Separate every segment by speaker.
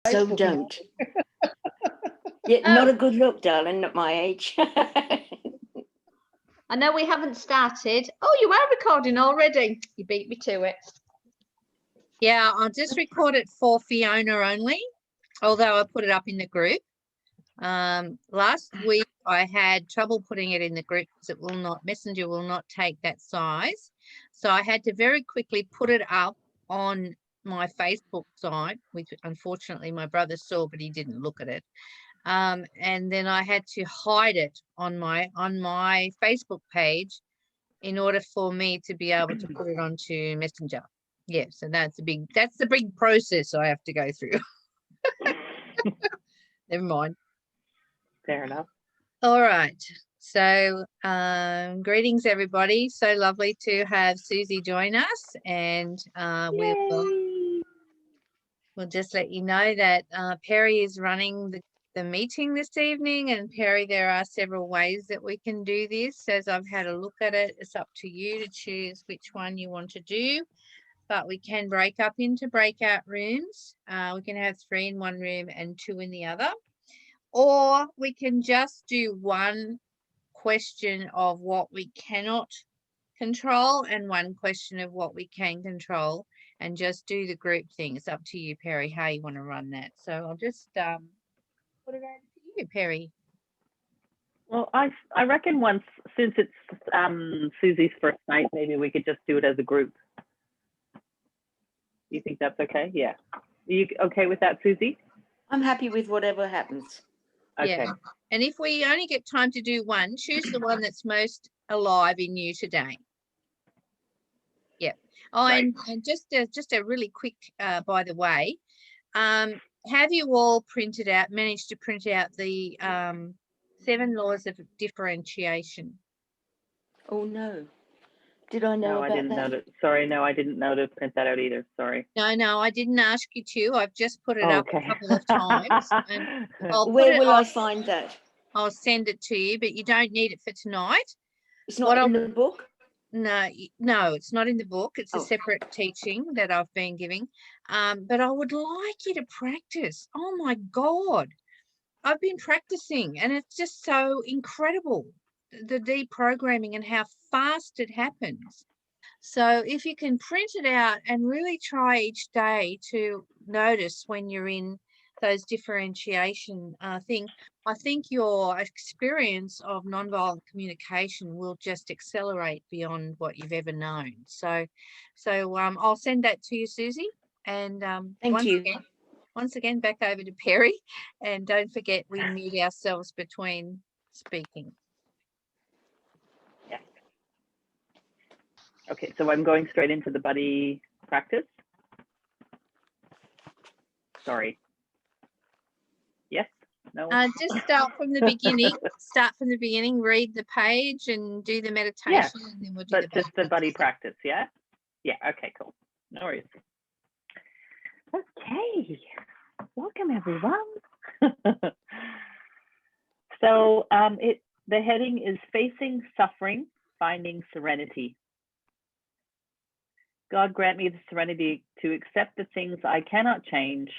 Speaker 1: So don't. Yeah, not a good look, darling, at my age.
Speaker 2: I know we haven't started. Oh, you are recording already. You beat me to it. Yeah, I'll just record it for Fiona only, although I put it up in the group. Last week I had trouble putting it in the group because it will not, Messenger will not take that size. So I had to very quickly put it up on my Facebook site, which unfortunately my brother saw, but he didn't look at it. And then I had to hide it on my Facebook page in order for me to be able to put it onto Messenger. Yeah, so that's the big process I have to go through. Never mind.
Speaker 3: Fair enough.
Speaker 2: All right. So greetings, everybody. So lovely to have Susie join us, and we'll just let you know that Perry is running the meeting this evening. And Perry, there are several ways that we can do this. As I've had a look at it, it's up to you to choose which one you want to do. But we can break up into breakout rooms. We can have 3 in one room and 2 in the other. Or we can just do one question of what we cannot control and one question of what we can control, and just do the group thing. It's up to you, Perry, how you want to run that. So I'll just put it over to you, Perry.
Speaker 3: Well, I reckon once, since it's Susie's first night, maybe we could just do it as a group. You think that's okay? Yeah. Are you okay with that, Susie?
Speaker 1: I'm happy with whatever happens.
Speaker 3: Okay.
Speaker 2: Yeah. And if we only get time to do one, choose the one that's most alive in you today. Yeah. Oh,
Speaker 3: Right.
Speaker 2: and just a really quick, by the way, have you all managed to print out the 7 laws of differentiation?
Speaker 1: Oh, no. Did I know
Speaker 3: No,
Speaker 1: about
Speaker 3: I didn't
Speaker 1: that?
Speaker 3: know to. Sorry, no, I didn't know to print that out either. Sorry.
Speaker 2: No, I didn't ask you to. I've just put it up a couple of times. And
Speaker 1: Where will I find that?
Speaker 2: I'll send it to you, but you don't need it for tonight.
Speaker 1: It's not in the book?
Speaker 2: No, it's not in the book. It's a separate teaching that I've been giving. But I would like you to practice. Oh my God. I've been practicing, and it's just so incredible, the deprogramming and how fast it happens. So if you can print it out and really try each day to notice when you're in those differentiation thing, I think your experience of nonviolent communication will just accelerate beyond what you've ever known. So I'll send that to you, Susie. And
Speaker 1: Thank you.
Speaker 2: Once again, back over to Perry. And don't forget, we mute ourselves between speaking.
Speaker 3: Yeah. Okay, so I'm going straight into the buddy practice. Sorry. Yes? No?
Speaker 2: Just start from the beginning. Start from the beginning, read the page and do the meditation.
Speaker 3: Yeah,
Speaker 2: and then we'll do
Speaker 3: but just the buddy practice, yeah? Yeah, okay, cool. No worries. Okay, welcome everyone. So the heading is Facing Suffering, Finding Serenity. God grant me the serenity to accept the things I cannot change,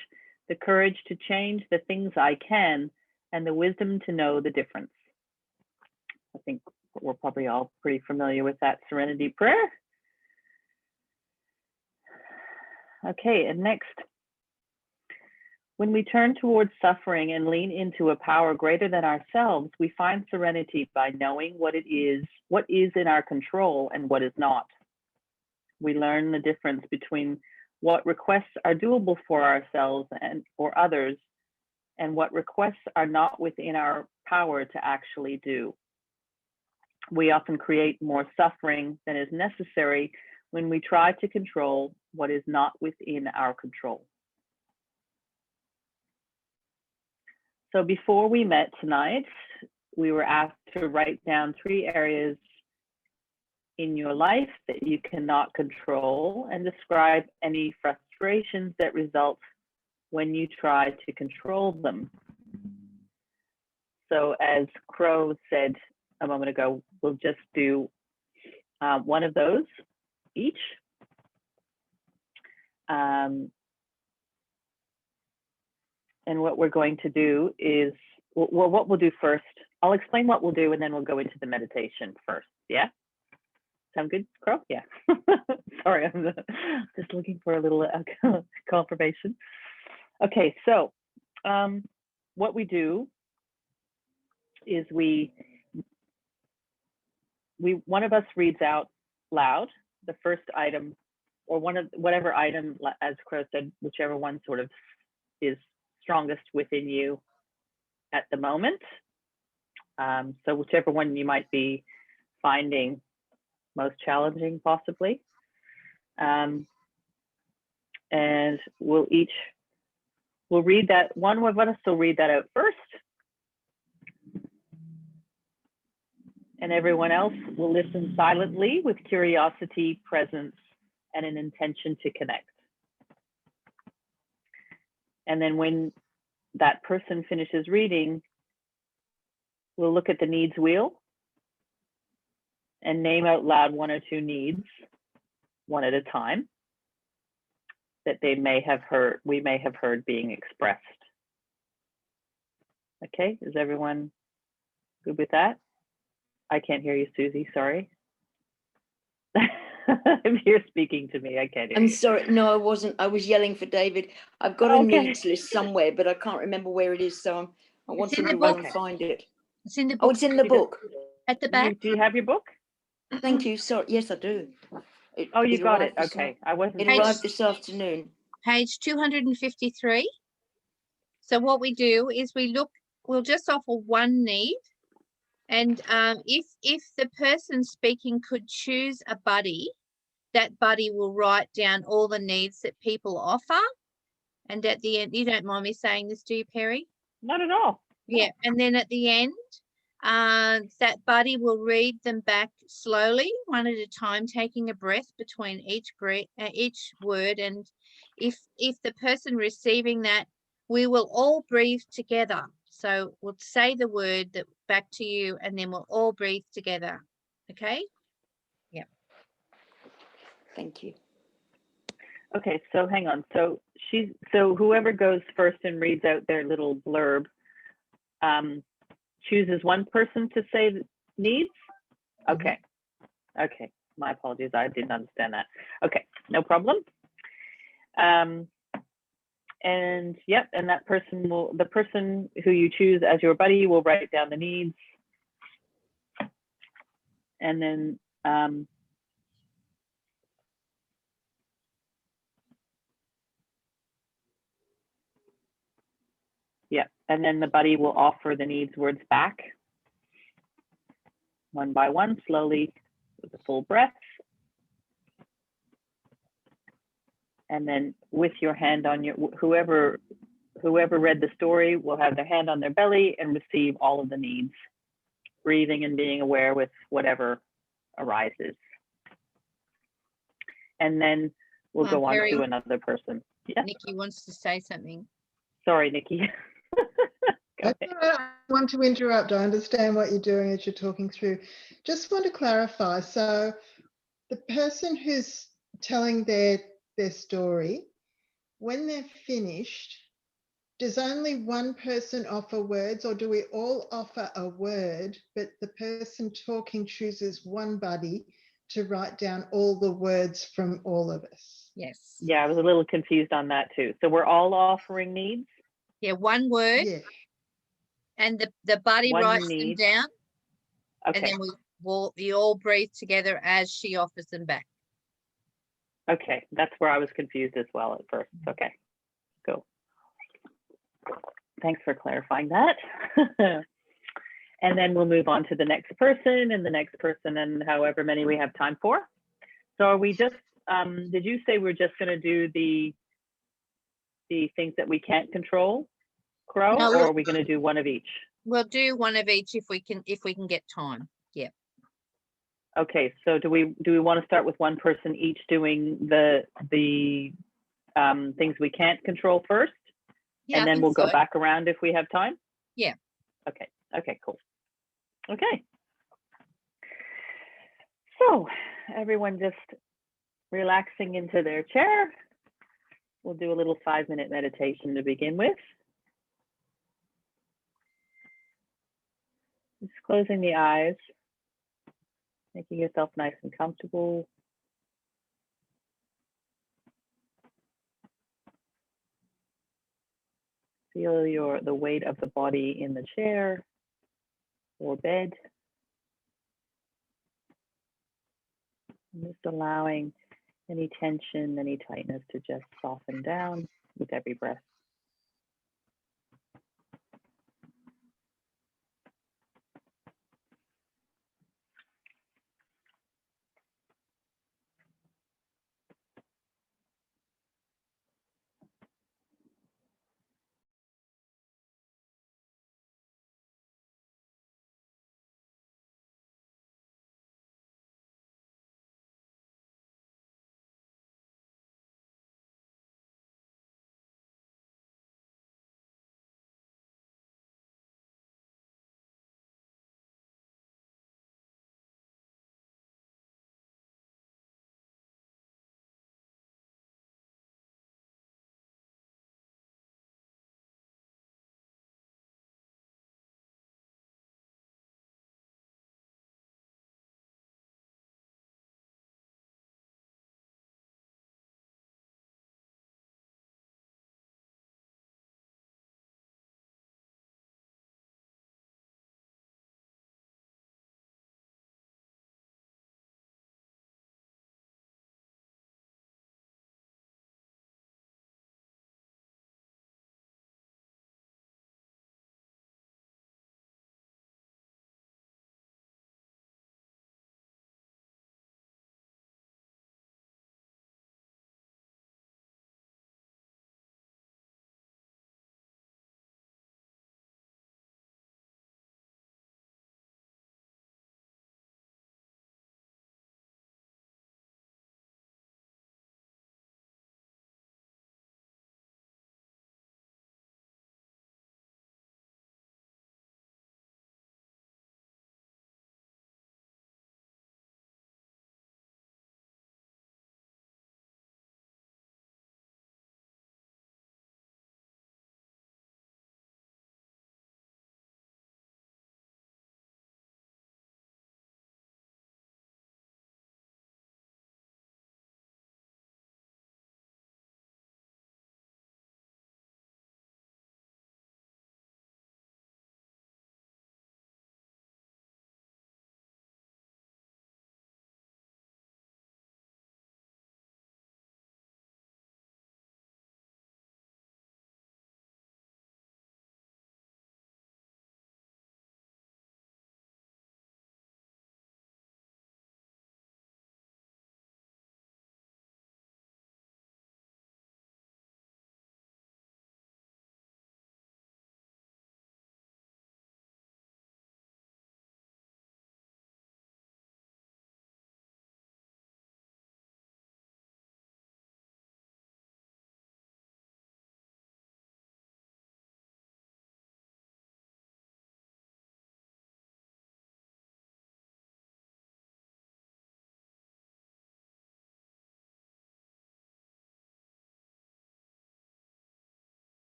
Speaker 3: the courage to change the things I can, and the wisdom to know the difference. I think we're probably all pretty familiar with that serenity prayer. Okay, and next, when we turn towards suffering and lean into a power greater than ourselves, we find serenity by knowing what is in our control and what is not. We learn the difference between what requests are doable for ourselves and or others, and what requests are not within our power to actually do. We often create more suffering than is necessary when we try to control what is not within our control. So before we met tonight, we were asked to write down 3 areas in your life that you cannot control and describe any frustrations that result when you try to control them. So as Crow said a moment ago, we'll just do one of those each. And what we're going to do is, well, what we'll do first, I'll explain what we'll do and then we'll go into the meditation first. Yeah? Sound good, Crow? Yeah. Sorry, I'm just looking for a little confirmation. Okay, so what we do is one of us reads out loud the first item, or whatever item, as Crow said, whichever one sort of is strongest within you at the moment. So whichever one you might be finding most challenging, possibly. And we'll read that, one of us will read that out first. And everyone else will listen silently with curiosity, presence, and an intention to connect. And then when that person finishes reading, we'll look at the needs wheel and name out loud one or two needs, one at a time, that we may have heard being expressed. Okay, is everyone good with that? I can't hear you, Susie, sorry. If you're speaking to me, I can't hear
Speaker 1: I'm
Speaker 3: you.
Speaker 1: sorry. No, I wasn't. I was yelling for David. I've got a needs list somewhere, but I can't remember where it is. So I want him to run and find it.
Speaker 2: It's in the book.
Speaker 1: Oh, it's in the book.
Speaker 2: At the back.
Speaker 3: Do you have your book?
Speaker 1: Thank you. Sorry. Yes, I do.
Speaker 3: Oh, you got it.
Speaker 1: arrived
Speaker 3: Okay. I wasn't.
Speaker 1: It arrived this afternoon.
Speaker 2: Page 253. So what we do is we'll just offer one need. And if the person speaking could choose a buddy, that buddy will write down all the needs that people offer. And at the end, you don't mind me saying this, do you, Perry?
Speaker 3: Not at all.
Speaker 2: Yeah. And then at the end, that buddy will read them back slowly, one at a time, taking a breath between each word. And if the person receiving that, we will all breathe together. So we'll say the word back to you, and then we'll all breathe together. Okay? Yeah.
Speaker 3: Thank you. Okay, so hang on. So whoever goes first and reads out their little blurb, chooses one person to say needs? Okay. Okay. My apologies. I didn't understand that. Okay, no problem. And yep, and that person the person who you choose as your buddy will write down the needs. And then yeah, and then the buddy will offer the needs words back, one by one, slowly, with a full breath. And then with your hand on your, whoever read the story will have their hand on their belly and receive all of the needs, breathing and being aware with whatever arises. And then we'll go on to another person. Yeah.
Speaker 2: Nikki wants to say something.
Speaker 3: Sorry, Nikki.
Speaker 4: I want to interrupt. I understand what you're doing as you're talking through. Just want to clarify. So the person who's telling their story, when they're finished, does only one person offer words, or do we all offer a word, but the person talking chooses one buddy to write down all the words from all of us?
Speaker 2: Yes.
Speaker 3: Yeah, I was a little confused on that too. So we're all offering needs?
Speaker 2: Yeah, one word.
Speaker 4: Yeah.
Speaker 2: And the buddy writes them down.
Speaker 3: Okay.
Speaker 2: And then we all breathe together as she offers them back.
Speaker 3: Okay, that's where I was confused as well at first. Okay, cool. Thanks for clarifying that. And then we'll move on to the next person and the next person, and however many we have time for. So are we just, did you say we're just gonna do the things that we can't control, Crow,
Speaker 2: No,
Speaker 3: or are we gonna do one of each?
Speaker 2: We'll do one of each if we can get time. Yeah.
Speaker 3: Okay, so do we want to start with one person each doing the things we can't control first?
Speaker 2: Yeah,
Speaker 3: and then we'll go back around if we have time?
Speaker 2: Yeah.
Speaker 3: Okay, okay, cool. Okay. So everyone just relaxing into their chair. We'll do a little 5-minute meditation to begin with. Just closing the eyes, making yourself nice and comfortable. Feel the weight of the body in the chair or bed. And just allowing any tension, any tightness to just soften down with every breath.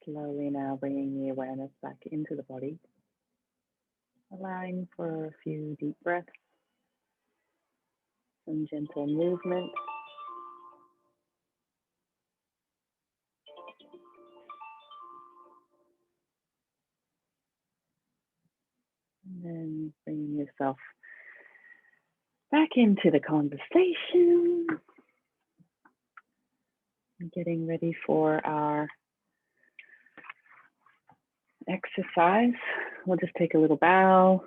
Speaker 3: Slowly now bringing the awareness back into the body, allowing for a few deep breaths, some gentle movement. And then bringing yourself back into the conversation. And getting ready for our exercise. We'll just take a little bow.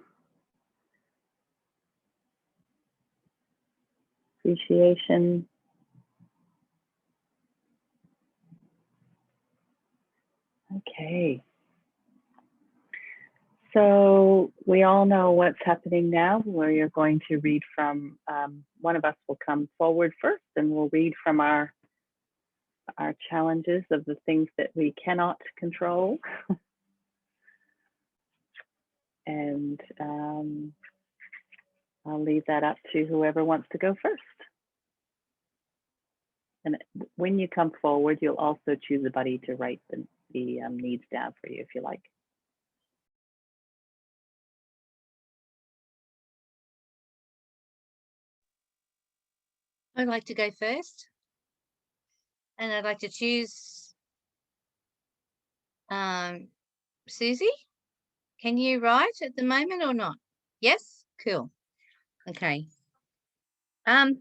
Speaker 3: Appreciation. Okay. So we all know what's happening now, where you're going to read from, one of us will come forward first and we'll read from our challenges of the things that we cannot control. And I'll leave that up to whoever wants to go first. And when you come forward, you'll also choose a buddy to write the needs down for you if you like.
Speaker 2: I'd like to go first. And I'd like to choose Susie. Can you write at the moment or not? Yes? Cool. Okay. I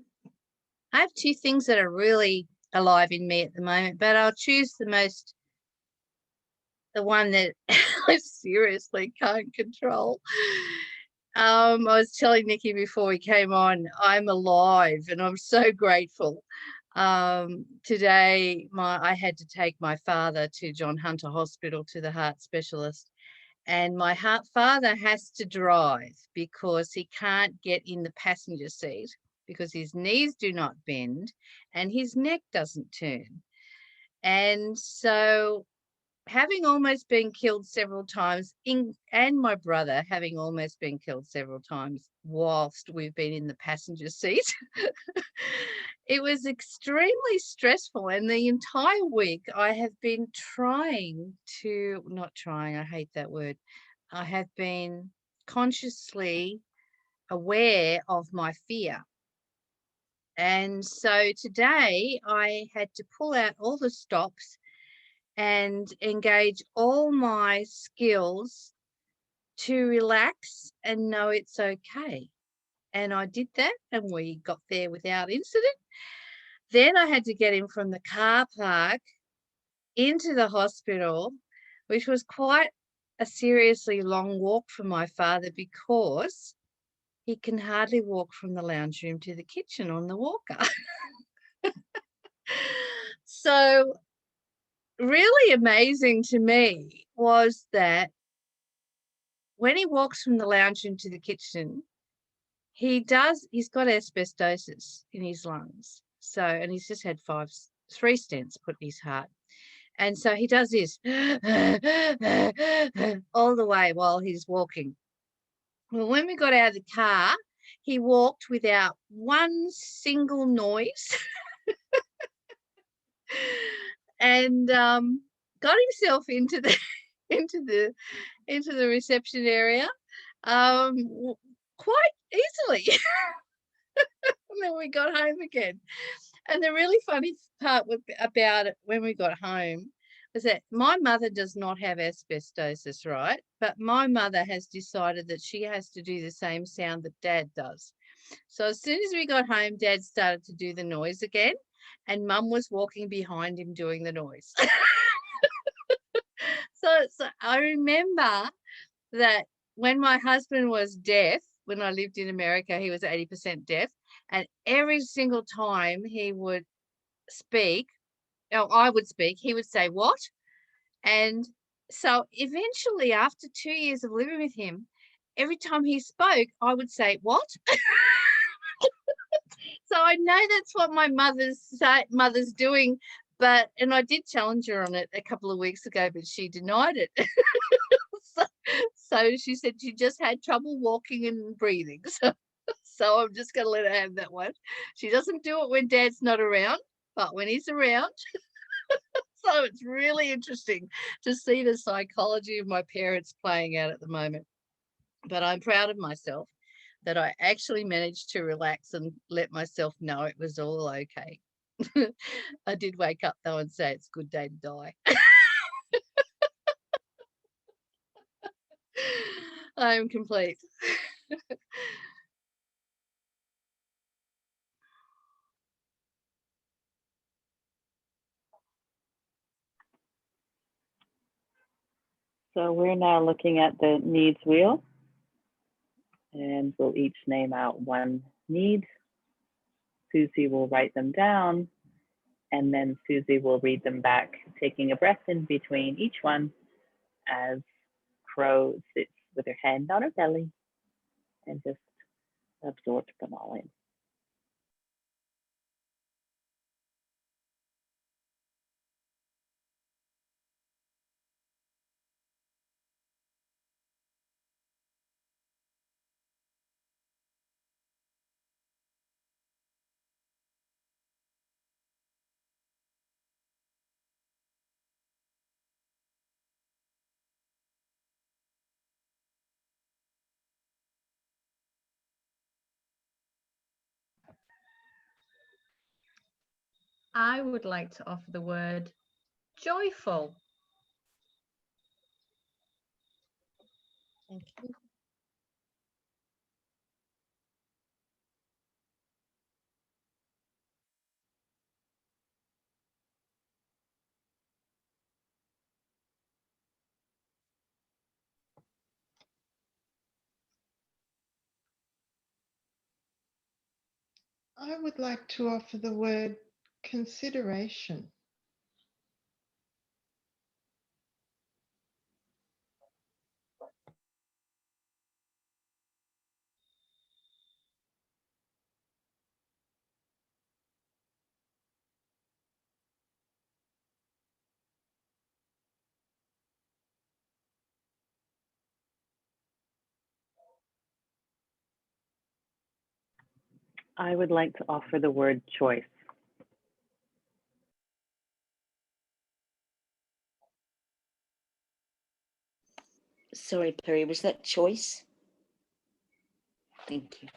Speaker 2: have two things that are really alive in me at the moment, but I'll choose the one that I seriously can't control. I was telling Nikki before we came on, I'm alive and I'm so grateful. Today I had to take my father to John Hunter Hospital to the heart specialist, and my father has to drive because he can't get in the passenger seat because his knees do not bend and his neck doesn't turn. And so, having almost been killed several times, and my brother having almost been killed several times whilst we've been in the passenger seat, it was extremely stressful. And the entire week I have been I hate that word. I have been consciously aware of my fear. And so today I had to pull out all the stops and engage all my skills to relax and know it's okay. And I did that and we got there without incident. Then I had to get him from the car park into the hospital, which was quite a seriously long walk for my father because he can hardly walk from the lounge room to the kitchen on the walker. So really amazing to me was that when he walks from the lounge room to the kitchen, he's got asbestosis in his lungs. So, and he's just had 3 stents put in his heart. And so he does this all the way while he's walking. Well, when we got out of the car, he walked without one single noise and got himself into the into the reception area quite easily. And then we got home again. And the really funny part about it when we got home was that my mother does not have asbestosis, right? But my mother has decided that she has to do the same sound that Dad does. So as soon as we got home, Dad started to do the noise again, and Mum was walking behind him doing the noise. So I remember that when my husband was deaf, when I lived in America, he was 80% deaf. And every single time he would speak, or I would speak, he would say, "What?" And so eventually, after 2 years of living with him, every time he spoke, I would say, "What?" So I know that's what my mother's doing. And I did challenge her on it a couple of weeks ago, but she denied it. So she said she just had trouble walking and breathing. So I'm just going to let her have that one. She doesn't do it when Dad's not around, but when he's around. So it's really interesting to see the psychology of my parents playing out at the moment. But I'm proud of myself that I actually managed to relax and let myself know it was all okay. I did wake up though and say it's a good day to die. I am complete.
Speaker 3: So we're now looking at the needs wheel, and we'll each name out one need. Susie will write them down, and then Susie will read them back, taking a breath in between each one as Crow sits with her hand on her belly and just absorbs them all in.
Speaker 2: I would like to offer the word joyful. Thank you.
Speaker 4: I would like to offer the word consideration.
Speaker 3: I would like to offer the word choice.
Speaker 1: Sorry, Perry, was that choice? Thank you.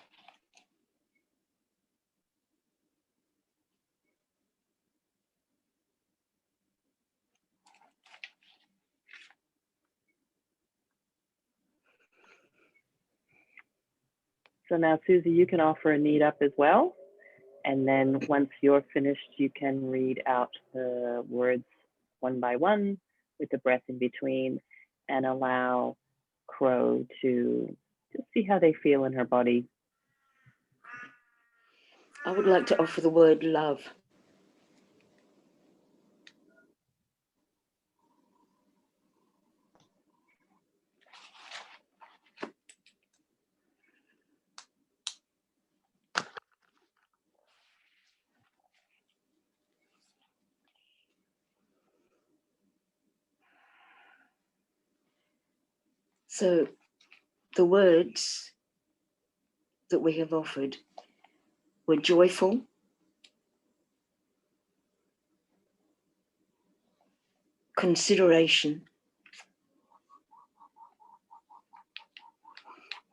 Speaker 3: So now, Susie, you can offer a need up as well. And then once you're finished, you can read out the words one by one with the breath in between, and allow Crow to just see how they feel in her body.
Speaker 1: I would like to offer the word love. So the words that we have offered were joyful, consideration,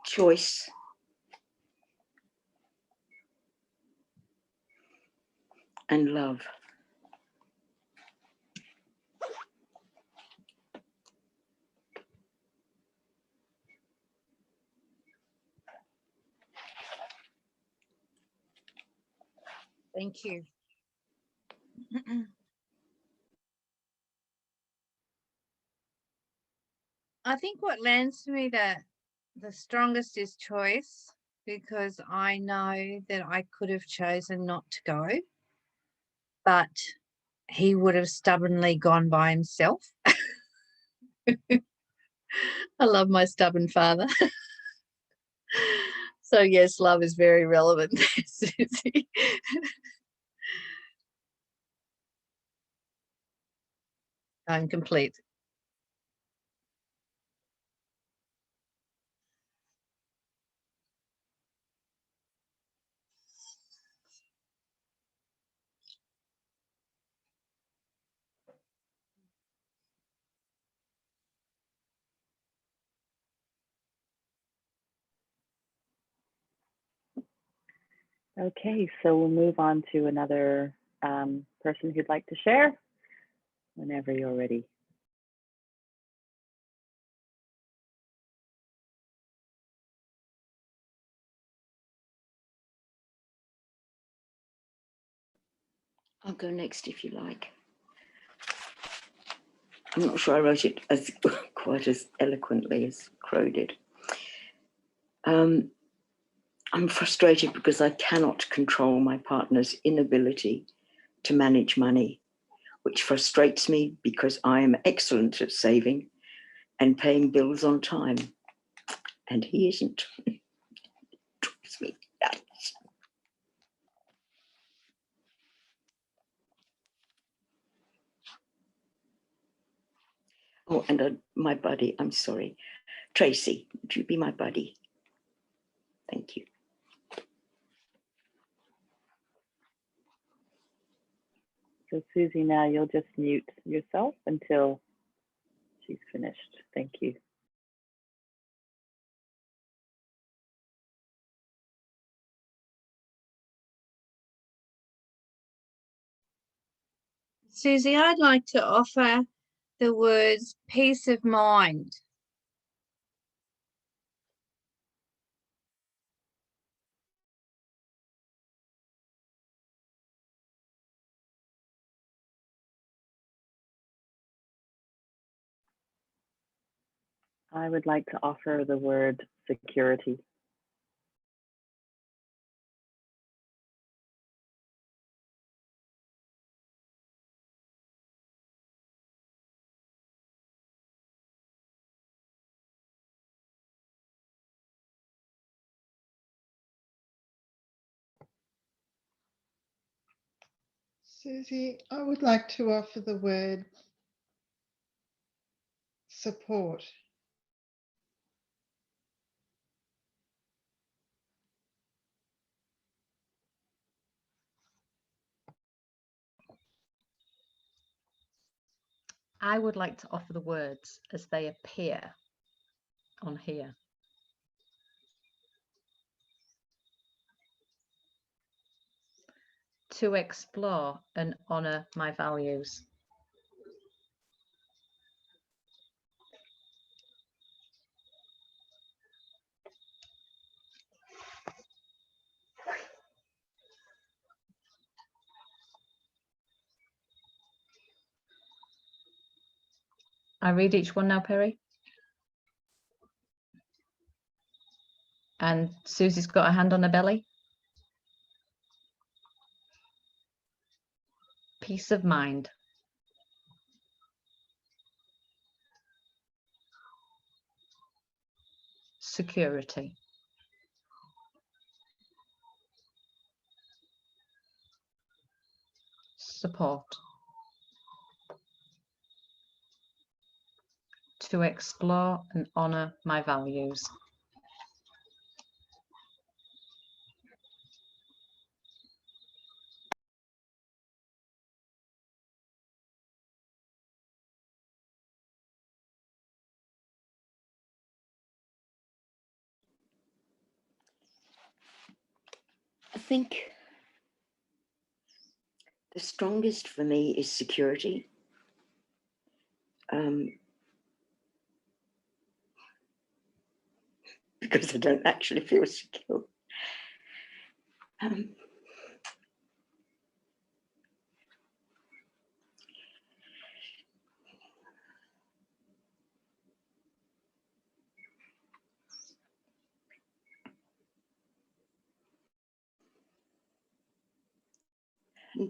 Speaker 1: choice, and love.
Speaker 2: Thank you. I think what lands to me that the strongest is choice, because I know that I could have chosen not to go, but he would have stubbornly gone by himself. I love my stubborn father. So yes, love is very relevant there, Susie. I'm complete.
Speaker 3: Okay, so we'll move on to another person who'd like to share whenever you're ready.
Speaker 1: I'll go next if you like. I'm not sure I wrote it as quite as eloquently as Crow did. I'm frustrated because I cannot control my partner's inability to manage money, which frustrates me because I am excellent at saving and paying bills on time, and he isn't. It drives me nuts. Oh, and my buddy, I'm sorry. Tracy, would you be my buddy? Thank you.
Speaker 3: So Susie, now you'll just mute yourself until she's finished. Thank you.
Speaker 2: Susie, I'd like to offer the words peace of mind.
Speaker 3: I would like to offer the word security.
Speaker 4: Susie, I would like to offer the word support.
Speaker 2: I would like to offer the words as they appear on here. To explore and honour my values. I read each one now, Perry. And Susie's got a hand on her belly. Peace of mind. Security. Support. To explore and honour my values.
Speaker 1: I think the strongest for me is security. Because I don't actually feel secure. And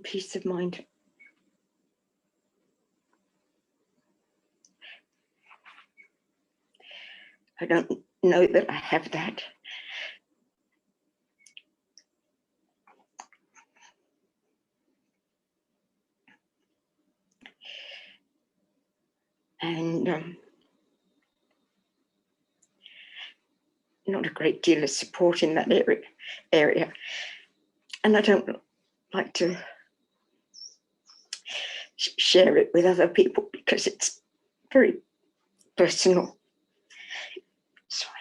Speaker 1: peace of mind. I don't know that I have that. And not a great deal of support in that area. And I don't like to share it with other people because it's very personal. Sorry.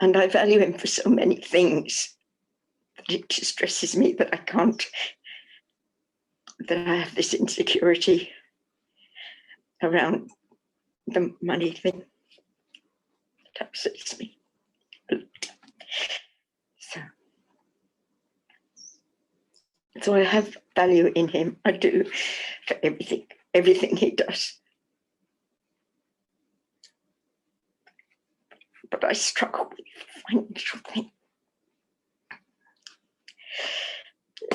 Speaker 1: And I value him for so many things that it distresses me that I can't, that I have this insecurity around the money thing. It upsets me. So I have value in him. I do, for everything he does. But I struggle with the financial thing.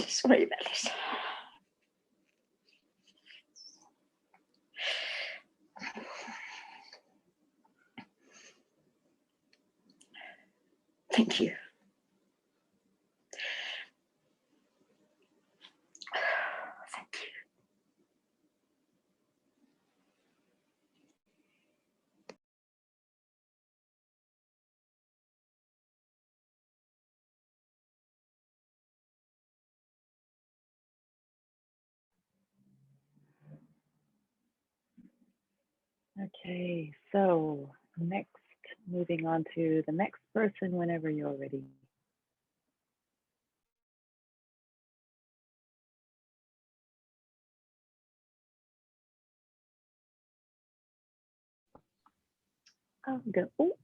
Speaker 1: Sorry about this. Thank you. Thank you.
Speaker 3: Okay, so next, moving on to the next person whenever you're ready. I'll go. Oh,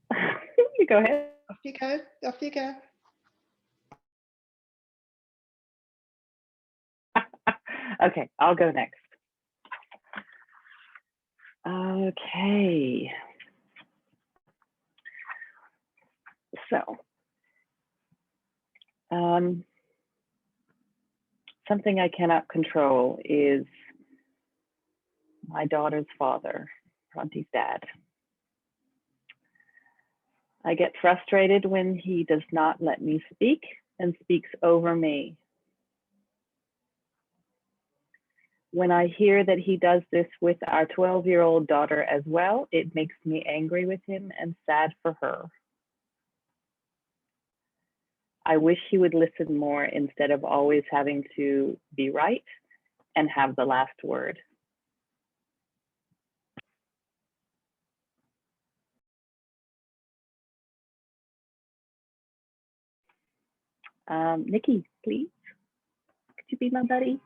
Speaker 3: you go ahead.
Speaker 4: Off you go. Off you go.
Speaker 3: Okay, I'll go next. Okay. So, something I cannot control is my daughter's father, Ronti's dad. I get frustrated when he does not let me speak and speaks over me. When I hear that he does this with our 12-year-old daughter as well, it makes me angry with him and sad for her. I wish he would listen more instead of always having to be right and have the last word. Nikki, please, could you be my buddy?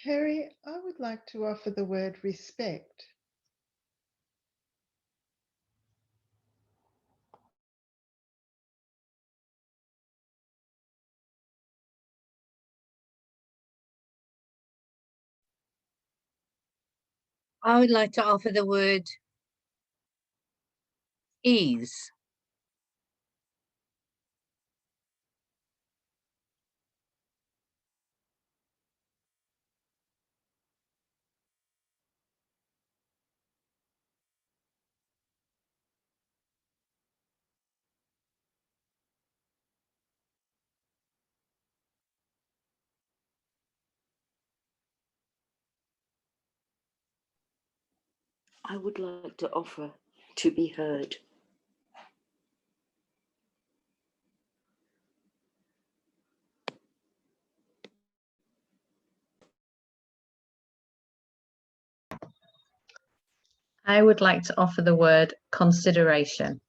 Speaker 4: Perry, I would like to offer the word respect.
Speaker 2: I would like to offer the word ease.
Speaker 1: I would like to offer to be heard.
Speaker 2: I would like to offer the word consideration.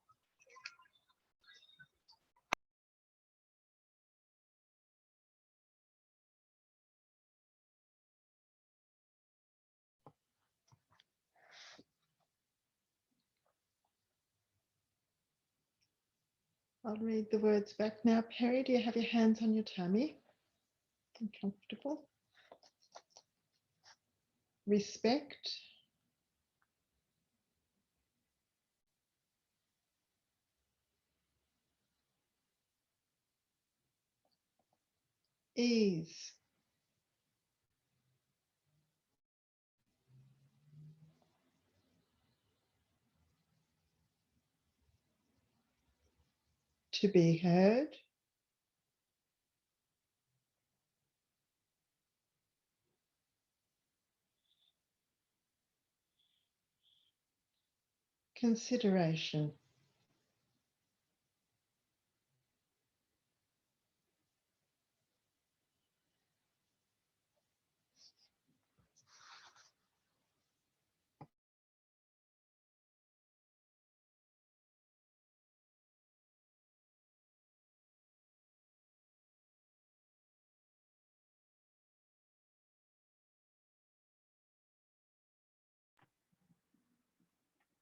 Speaker 4: I'll read the words back now. Perry, do you have your hands on your tummy? Uncomfortable. Respect. Ease. To be heard. Consideration.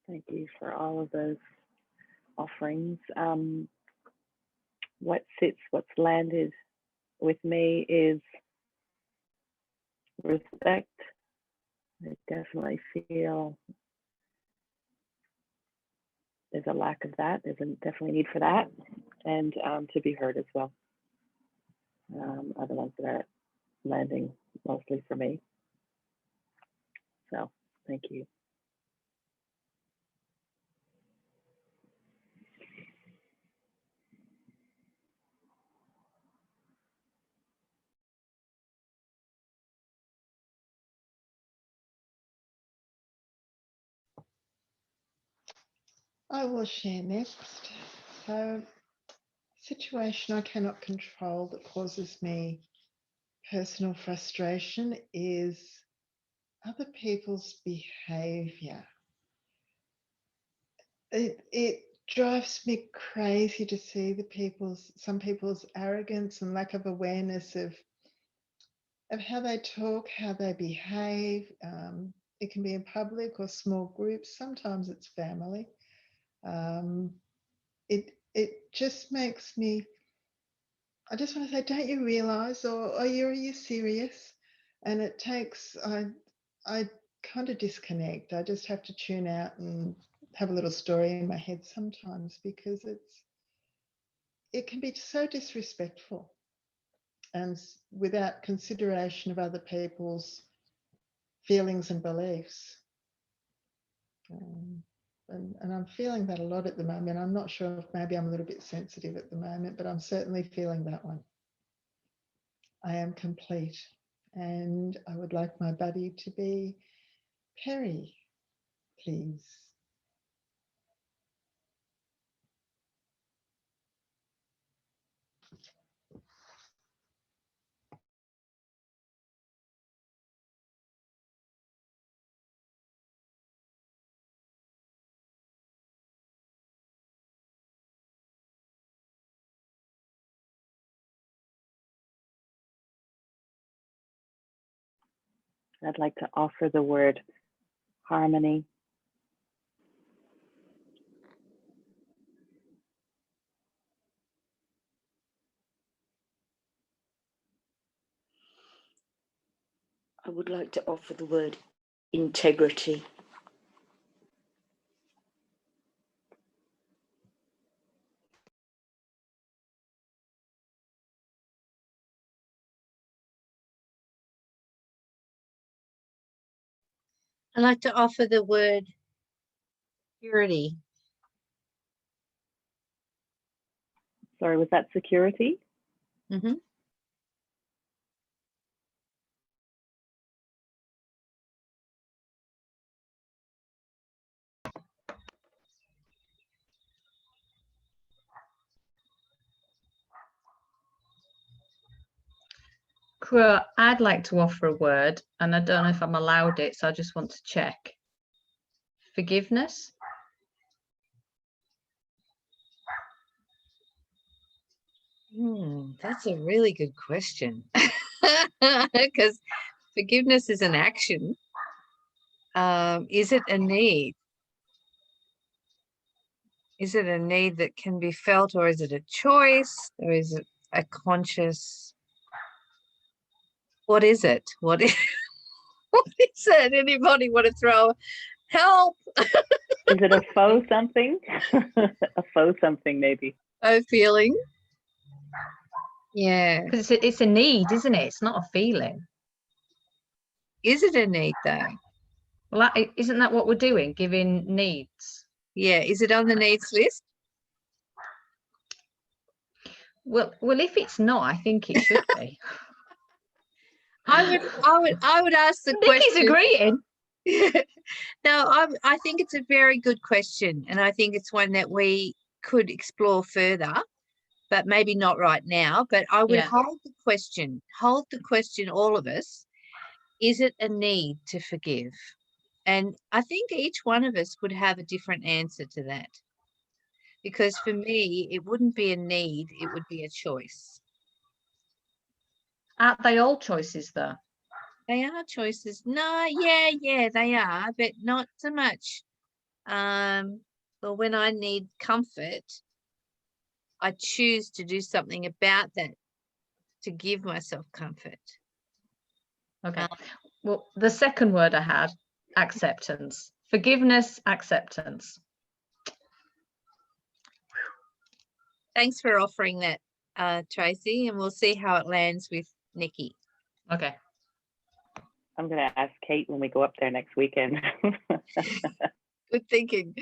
Speaker 3: Thank you for all of those offerings. What's landed with me is respect. I definitely feel there's a lack of that. There's definitely a need for that, and to be heard as well. Are the ones that are landing mostly for me. So thank you.
Speaker 4: I will share next. So, situation I cannot control that causes me personal frustration is other people's behavior. It drives me crazy to see some people's arrogance and lack of awareness of how they talk, how they behave. It can be in public or small groups. Sometimes it's family. It just makes me, I just want to say, don't you realize, or are you serious? And it takes, I kind of disconnect. I just have to tune out and have a little story in my head sometimes, because it can be so disrespectful and without consideration of other people's feelings and beliefs. And I'm feeling that a lot at the moment. I'm not sure if maybe I'm a little bit sensitive at the moment, but I'm certainly feeling that one. I am complete, and I would like my buddy to be Perry, please.
Speaker 3: I'd like to offer the word harmony.
Speaker 1: I would like to offer the word integrity.
Speaker 2: I'd like to offer the word purity.
Speaker 3: Sorry, was that security?
Speaker 2: Mm-hmm.
Speaker 5: Kura, I'd like to offer a word, and I don't know if I'm allowed it, so I just want to check. Forgiveness?
Speaker 2: That's a really good question. Because forgiveness is an action. Is it a need? Is it a need that can be felt, or is it a choice, or is it a conscious? What is it? What is it? Anybody want to throw help?
Speaker 3: Is it a faux something? A faux something, maybe.
Speaker 2: Oh, feeling. Yeah.
Speaker 5: Because it's a need, isn't it? It's not a feeling.
Speaker 2: Is it a need though?
Speaker 5: Well, isn't that what we're doing? Giving needs?
Speaker 2: Yeah. Is it on the needs list?
Speaker 5: Well, if it's not, I think it should be.
Speaker 2: I would ask the
Speaker 5: Nikki's
Speaker 2: question.
Speaker 5: agreeing.
Speaker 2: No, I think it's a very good question, and I think it's one that we could explore further, but maybe not right now. But I would hold the question, all of us. Is it a need to forgive? And I think each one of us would have a different answer to that. Because for me, it wouldn't be a need, it would be a choice.
Speaker 5: Aren't they all choices, though?
Speaker 2: They are choices. No, yeah, they are, but not so much. Well, when I need comfort, I choose to do something about that to give myself comfort.
Speaker 5: Okay. Well, the second word I had, acceptance. Forgiveness, acceptance.
Speaker 2: Thanks for offering that, Tracy, and we'll see how it lands with Nikki.
Speaker 5: Okay.
Speaker 3: I'm going to ask Kate when we go up there next weekend.
Speaker 2: Good thinking.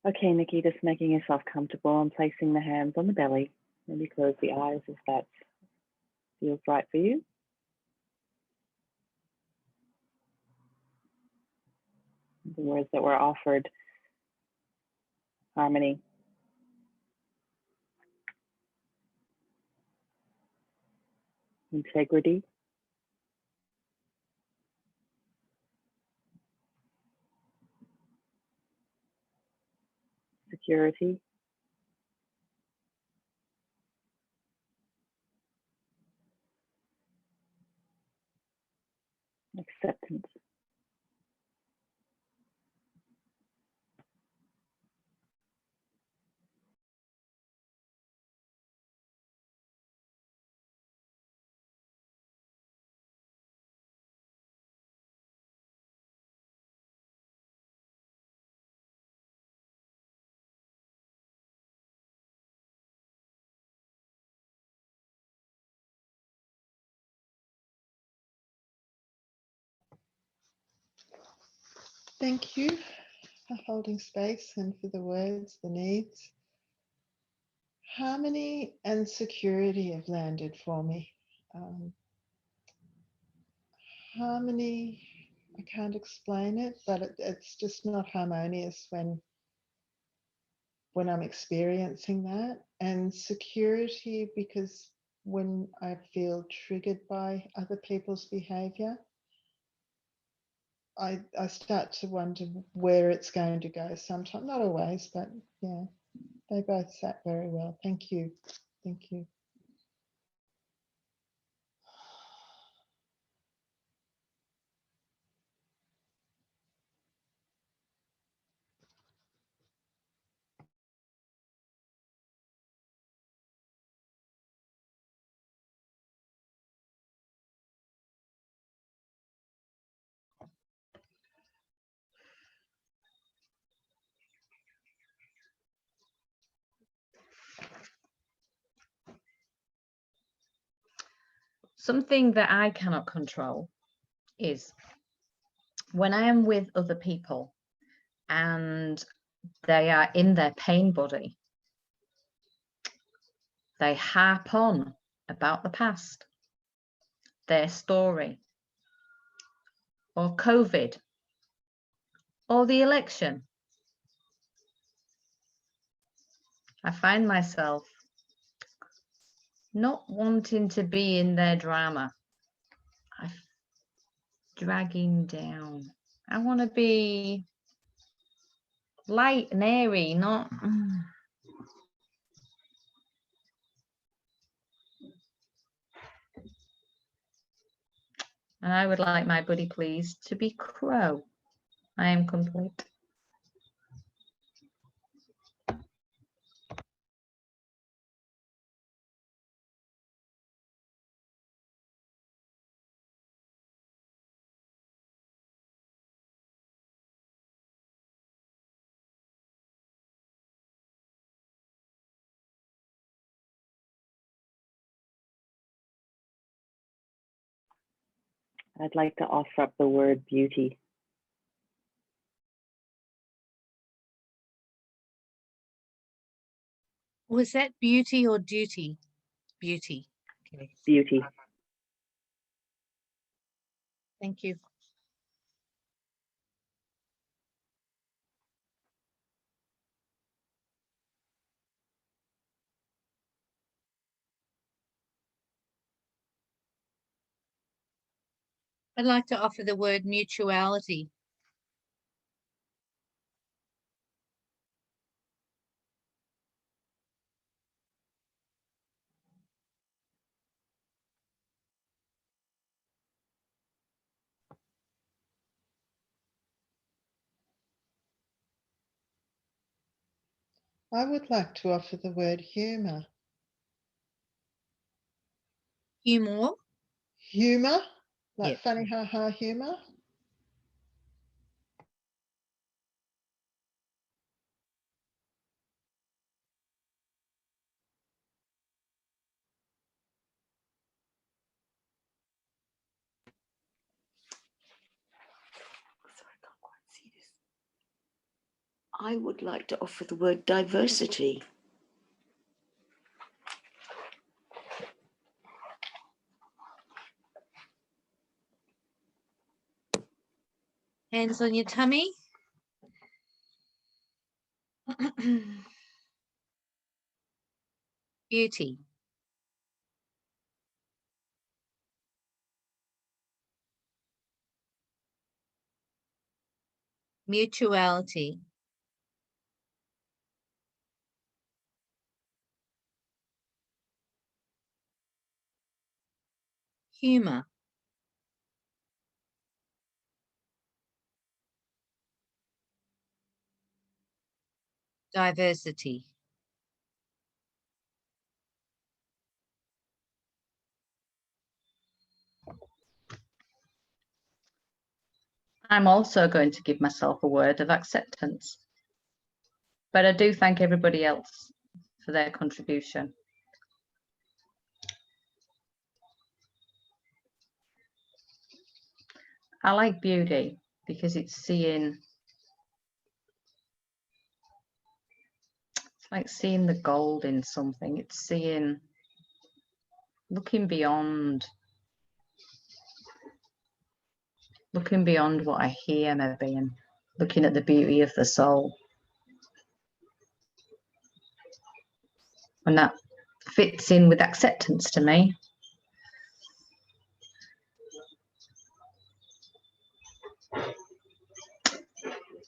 Speaker 3: Okay, Nikki, just making yourself comfortable and placing the hands on the belly. Maybe close the eyes if that feels right for you. The words that were offered: harmony, integrity, security, acceptance.
Speaker 4: Thank you for holding space and for the words, the needs. Harmony and security have landed for me. Harmony, I can't explain it, but it's just not harmonious when I'm experiencing that. And security, because when I feel triggered by other people's behavior, I start to wonder where it's going to go sometime. Not always, but yeah, they both sat very well. Thank you. Thank you.
Speaker 5: Something that I cannot control is when I am with other people and they are in their pain body, they harp on about the past, their story, or COVID, or the election. I find myself not wanting to be in their drama. I'm dragging down. I want to be light and airy, not... And I would like my buddy, please, to be Crow. I am complete.
Speaker 3: I'd like to offer up the word beauty.
Speaker 2: Was that beauty or duty? Beauty. Okay.
Speaker 3: Beauty.
Speaker 2: Thank you. I'd like to offer the word mutuality.
Speaker 4: I would like to offer the word humour.
Speaker 2: Humor.
Speaker 4: Humour, like
Speaker 2: Yep.
Speaker 4: funny ha-ha humour.
Speaker 1: Sorry, I can't quite see this. I would like to offer the word diversity.
Speaker 2: Hands on your tummy. Beauty. Mutuality. Humor. Diversity.
Speaker 5: I'm also going to give myself a word of acceptance. But I do thank everybody else for their contribution. I like beauty because it's seeing, it's like seeing the gold in something. It's seeing, looking beyond what I hear maybe, and looking at the beauty of the soul. And that fits in with acceptance to me.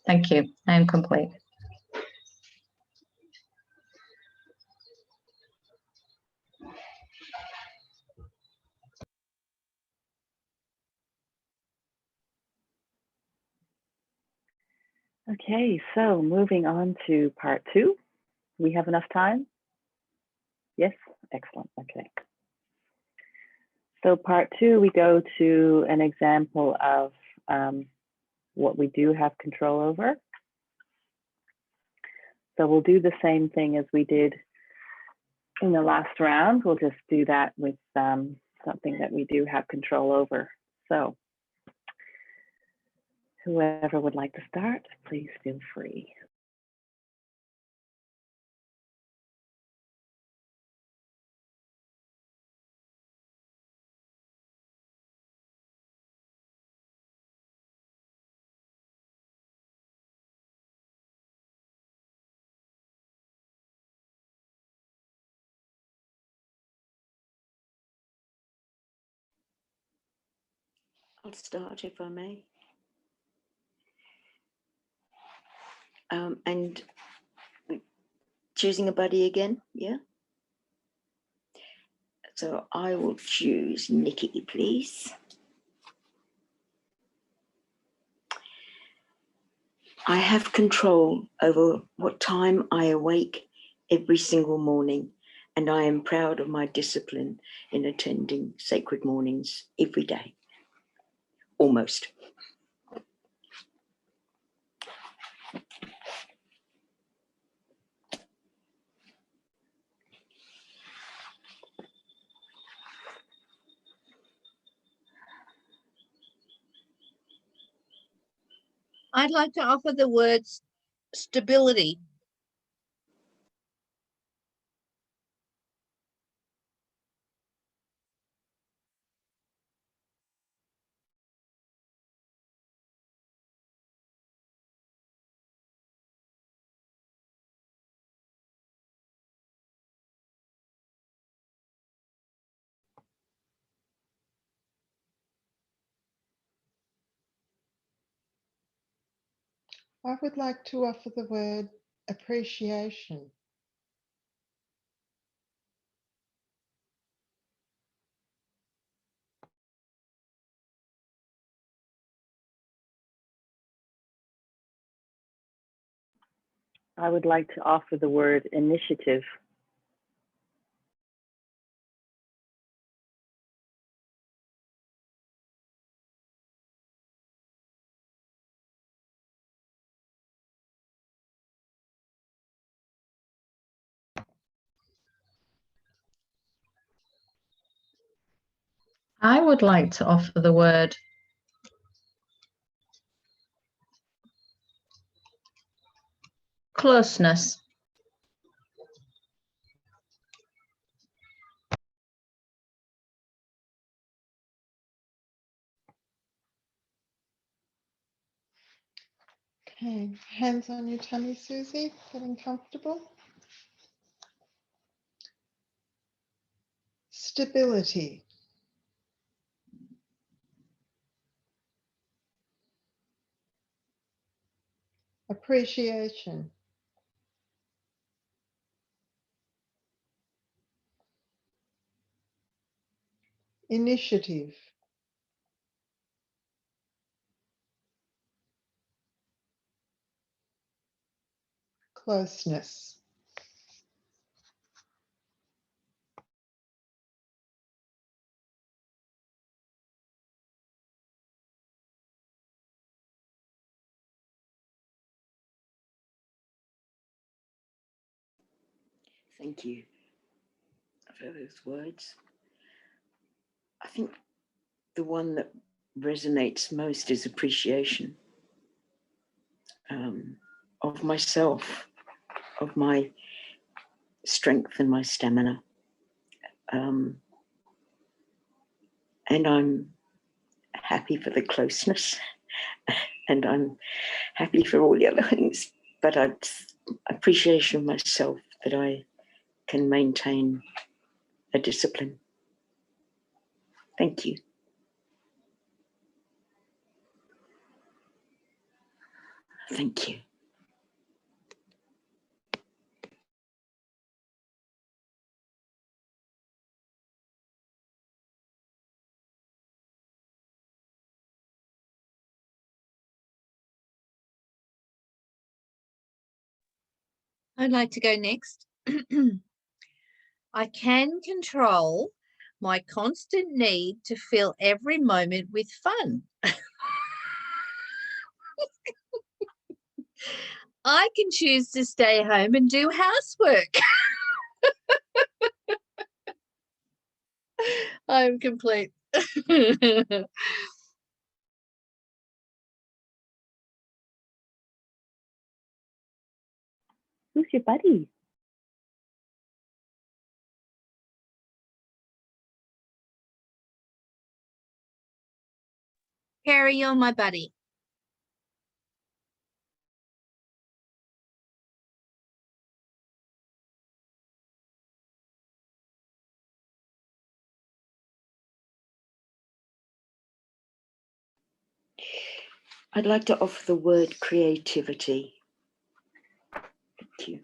Speaker 5: Thank you. I am complete.
Speaker 3: Okay, so moving on to part 2. We have enough time? Yes, excellent, okay. So part 2, we go to an example of what we do have control over. So we'll do the same thing as we did in the last round. We'll just do that with something that we do have control over. So whoever would like to start, please feel free.
Speaker 1: I'll start if I may. And choosing a buddy again, yeah? So I will choose Nikki, please. I have control over what time I awake every single morning, and I am proud of my discipline in attending sacred mornings every day. Almost.
Speaker 2: I'd like to offer the words stability.
Speaker 4: I would like to offer the word appreciation.
Speaker 3: I would like to offer the word initiative.
Speaker 5: I would like to offer the word closeness.
Speaker 4: Okay, hands on your tummy, Susie, getting comfortable. Stability. Appreciation. Initiative. Closeness.
Speaker 1: Thank you for those words. I think the one that resonates most is appreciation of myself, of my strength and my stamina. And I'm happy for the closeness and I'm happy for all the other things, but appreciation of myself that I can maintain a discipline. Thank you. Thank you.
Speaker 2: I'd like to go next. I can control my constant need to fill every moment with fun. I can choose to stay home and do housework. I'm complete.
Speaker 3: Who's your buddy?
Speaker 2: Carrie, you're my buddy.
Speaker 1: I'd like to offer the word creativity. Thank you.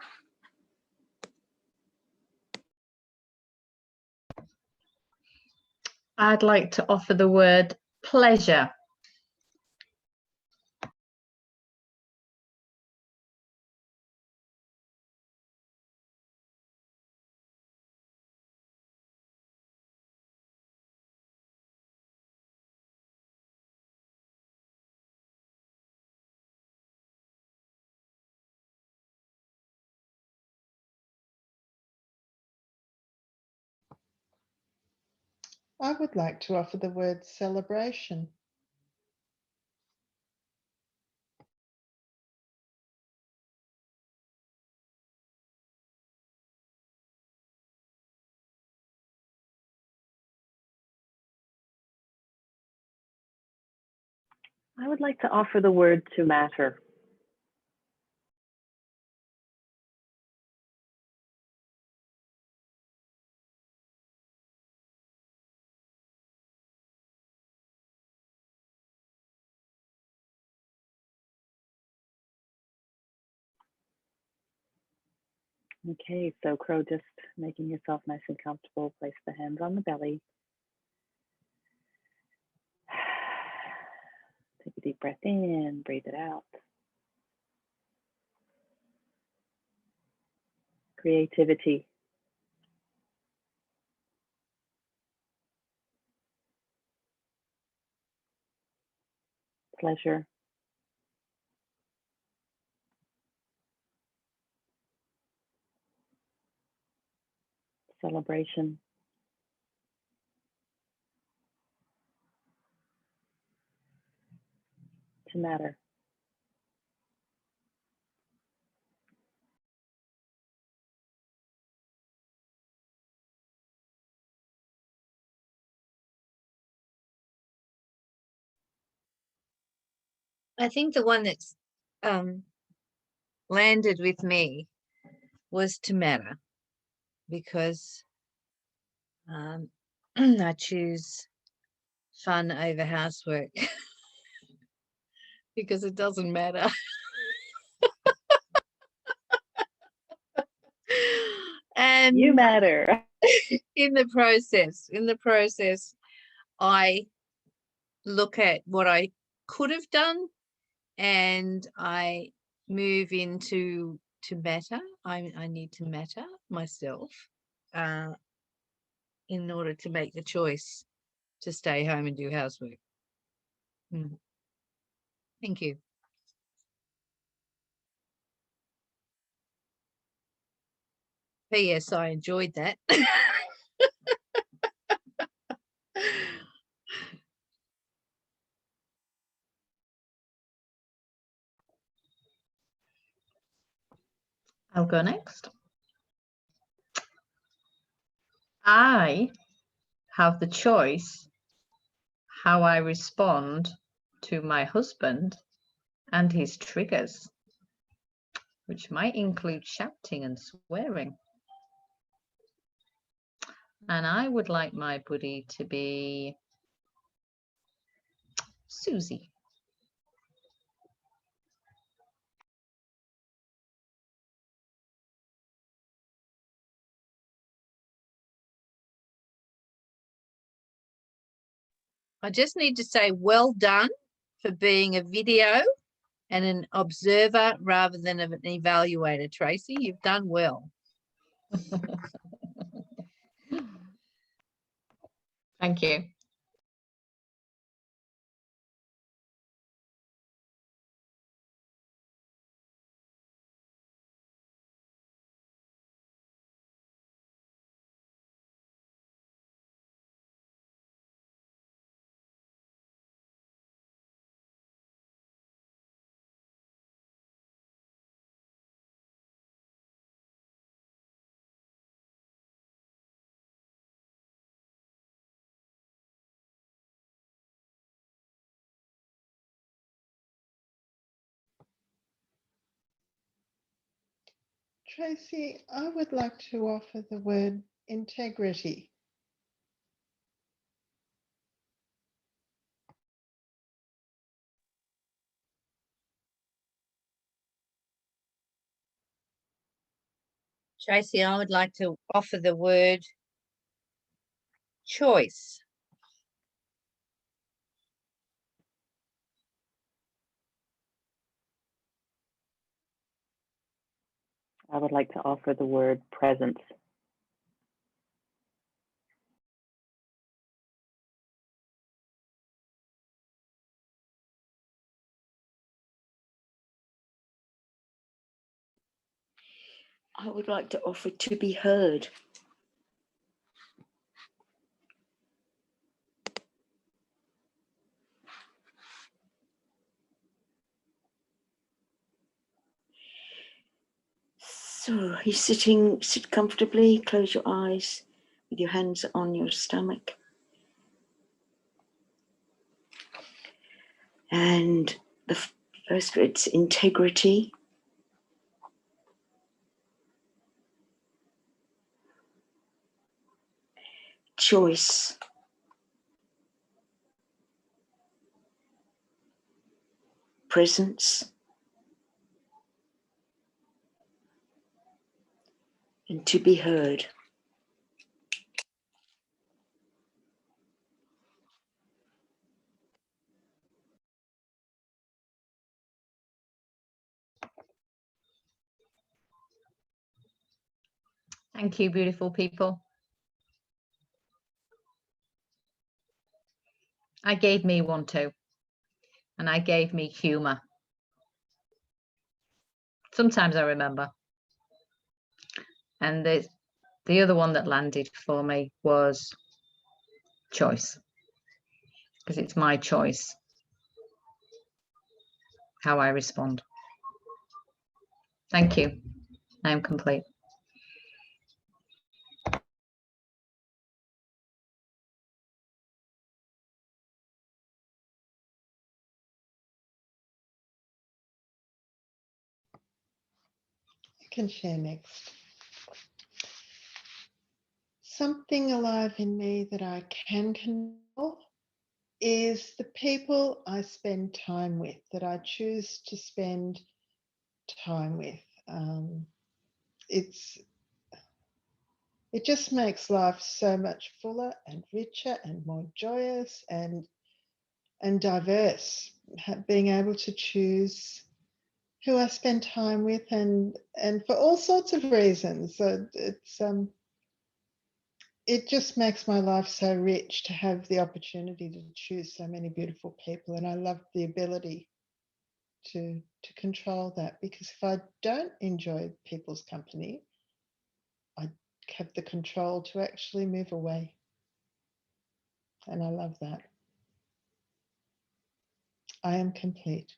Speaker 5: I'd like to offer the word pleasure.
Speaker 4: I would like to offer the word celebration.
Speaker 3: I would like to offer the word to matter. Okay, so Crow, just making yourself nice and comfortable, place the hands on the belly. Take a deep breath in, breathe it out. creativity, pleasure, celebration, to matter.
Speaker 2: I think the one that's landed with me was to matter, because I choose fun over housework because it doesn't matter. And
Speaker 3: You matter.
Speaker 2: in the process, I look at what I could have done and I move into to matter. I need to matter myself in order to make the choice to stay home and do housework. Thank you. P.S. I enjoyed that.
Speaker 5: I'll go next. I have the choice how I respond to my husband and his triggers, which might include shouting and swearing. And I would like my buddy to be Susie.
Speaker 2: I just need to say well done for being a video and an observer rather than an evaluator, Tracy. You've done well.
Speaker 5: Thank you.
Speaker 4: Tracy, I would like to offer the word integrity.
Speaker 2: Tracy, I would like to offer the word choice.
Speaker 3: I would like to offer the word presence.
Speaker 1: I would like to offer to be heard. So you're sit comfortably, close your eyes with your hands on your stomach. And the first word's integrity. Choice. Presence. And to be heard.
Speaker 5: Thank you, beautiful people. I gave me one too. And I gave me humour. Sometimes I remember. And the other one that landed for me was choice. Because it's my choice how I respond. Thank you. I am complete.
Speaker 4: I can share next. Something alive in me that I can control is the people I spend time with, that I choose to spend time with. It just makes life so much fuller and richer and more joyous and diverse. Being able to choose who I spend time with, and for all sorts of reasons. It just makes my life so rich to have the opportunity to choose so many beautiful people, and I love the ability to control that, because if I don't enjoy people's company, I have the control to actually move away, and I love that. I am complete.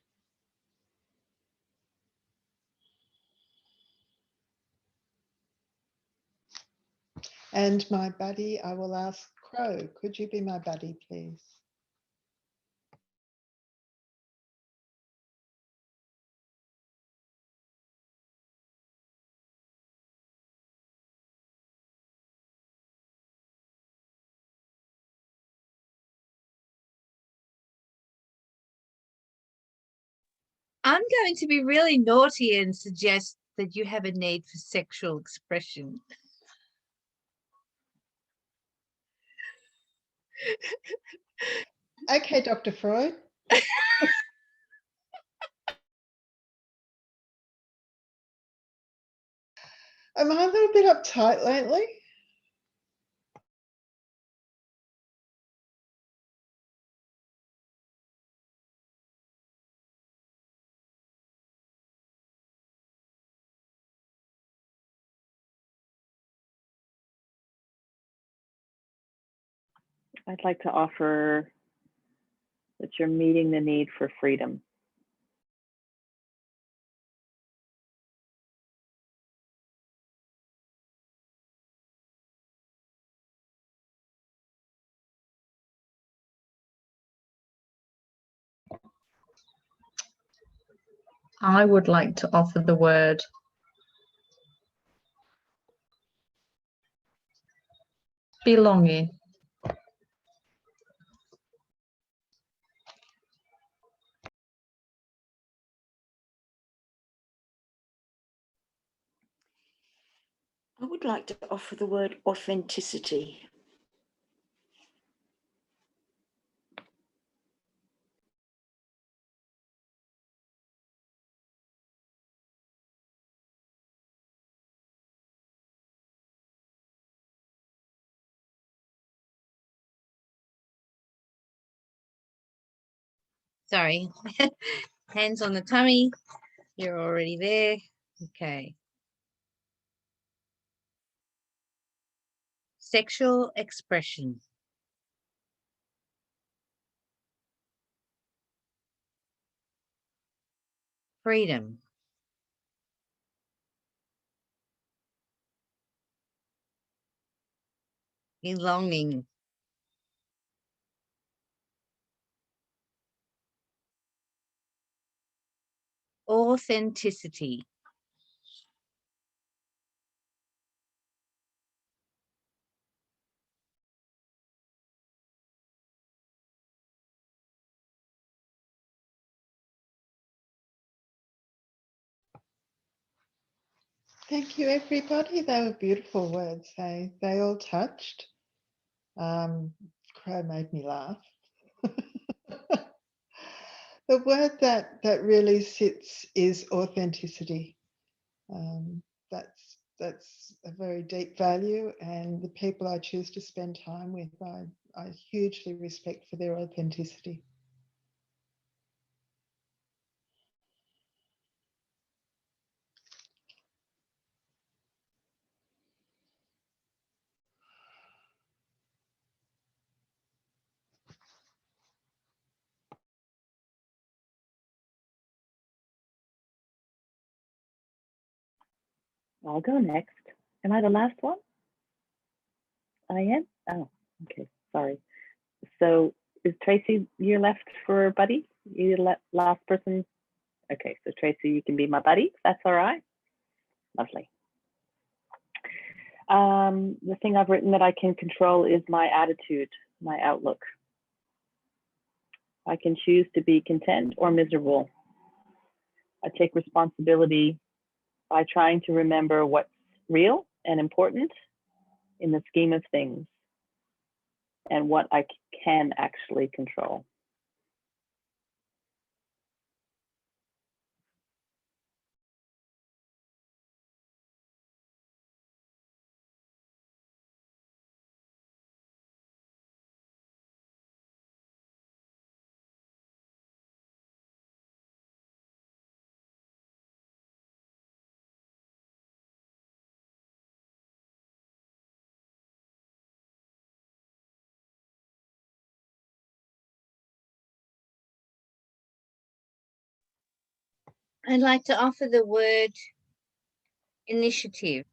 Speaker 4: And my buddy, I will ask Crow, could you be my buddy, please?
Speaker 2: I'm going to be really naughty and suggest that you have a need for sexual expression.
Speaker 4: Okay, Dr. Freud. Am I a little bit uptight lately?
Speaker 3: I'd like to offer that you're meeting the need for freedom.
Speaker 5: I would like to offer the word belonging.
Speaker 1: I would like to offer the word authenticity.
Speaker 2: Sorry. Hands on the tummy. You're already there. Okay. Sexual expression. Freedom. Belonging. Authenticity.
Speaker 4: Thank you, everybody. They were beautiful words. They all touched. Crow made me laugh. The word that really sits is authenticity. that's a very deep value, and the people I choose to spend time with, I hugely respect for their authenticity.
Speaker 3: I'll go next. Am I the last one? I am? Oh, okay, sorry. So is Tracy, you're left for buddy? You're the last person? Okay, so Tracy, you can be my buddy. That's all right. Lovely. The thing I've written that I can control is my attitude, my outlook. I can choose to be content or miserable. I take responsibility by trying to remember what's real and important in the scheme of things and what I can actually control.
Speaker 2: I'd like to offer the word initiative.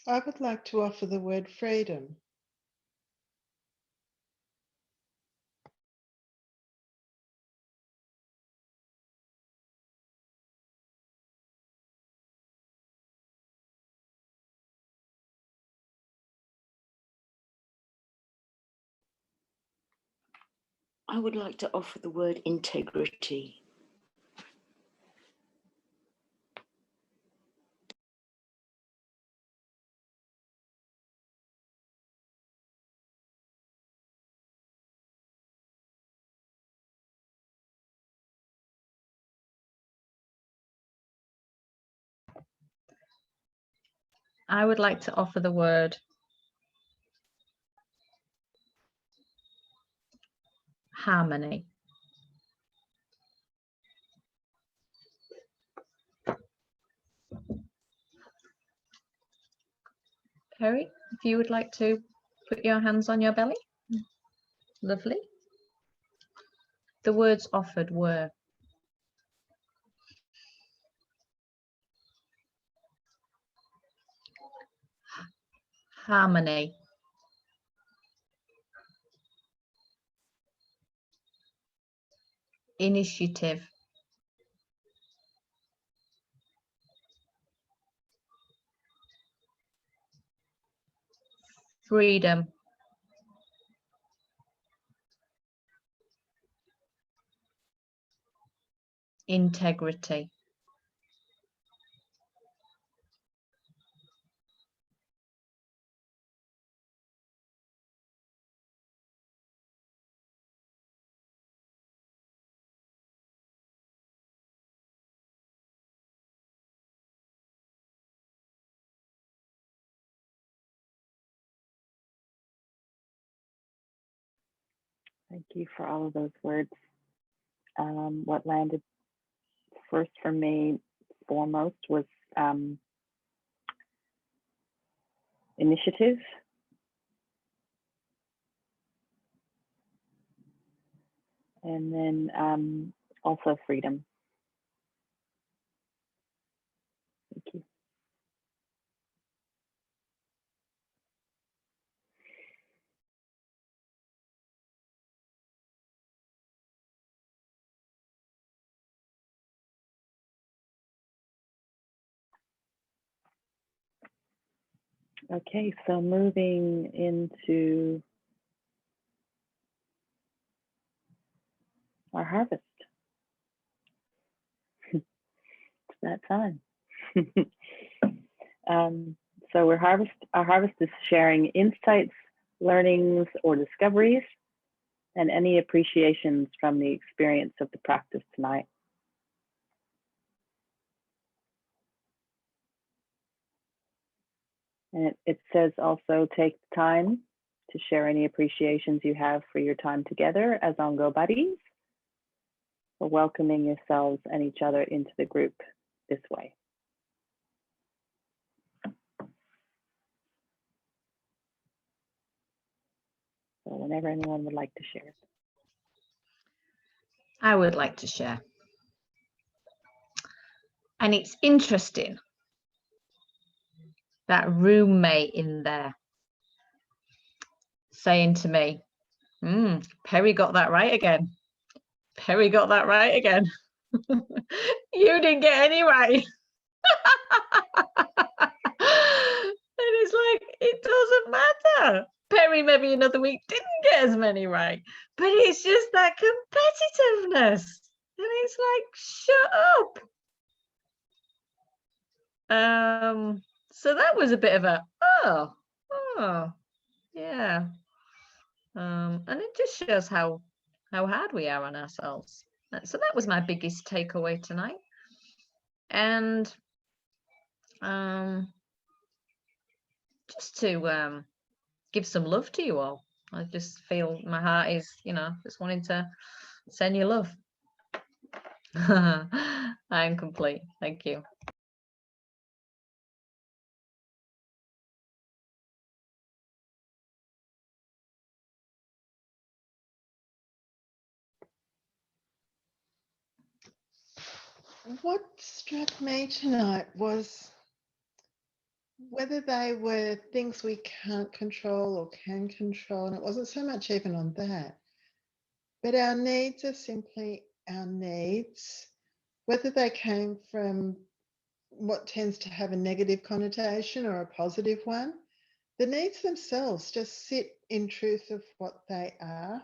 Speaker 4: I would like to offer the word freedom.
Speaker 1: I would like to offer the word integrity.
Speaker 5: I would like to offer the word harmony. Perry, if you would like to put your hands on your belly. Lovely. The words offered were harmony, initiative, freedom, integrity.
Speaker 3: Thank you for all of those words. What landed first for me foremost was initiative. And then also freedom. Thank you. Okay, so moving into our harvest. It's that time. So our harvest is sharing insights, learnings, or discoveries, and any appreciations from the experience of the practice tonight. And it says also take the time to share any appreciations you have for your time together as on-go buddies, for welcoming yourselves and each other into the group this way. So whenever anyone would like to share.
Speaker 5: I would like to share. And it's interesting, that roommate in there saying to me, Perry got that right again. Perry got that right again. You didn't get any right. And it's like, it doesn't matter. Perry maybe another week didn't get as many right, but it's just that competitiveness. And it's like, shut up. So that was a bit of a, oh, yeah. And it just shows how hard we are on ourselves. So that was my biggest takeaway tonight. And just to give some love to you all. I just feel my heart is, just wanting to send you love. I am complete. Thank you.
Speaker 4: What struck me tonight was whether they were things we can't control or can control, and it wasn't so much even on that, but our needs are simply our needs, whether they came from what tends to have a negative connotation or a positive one. The needs themselves just sit in truth of what they are.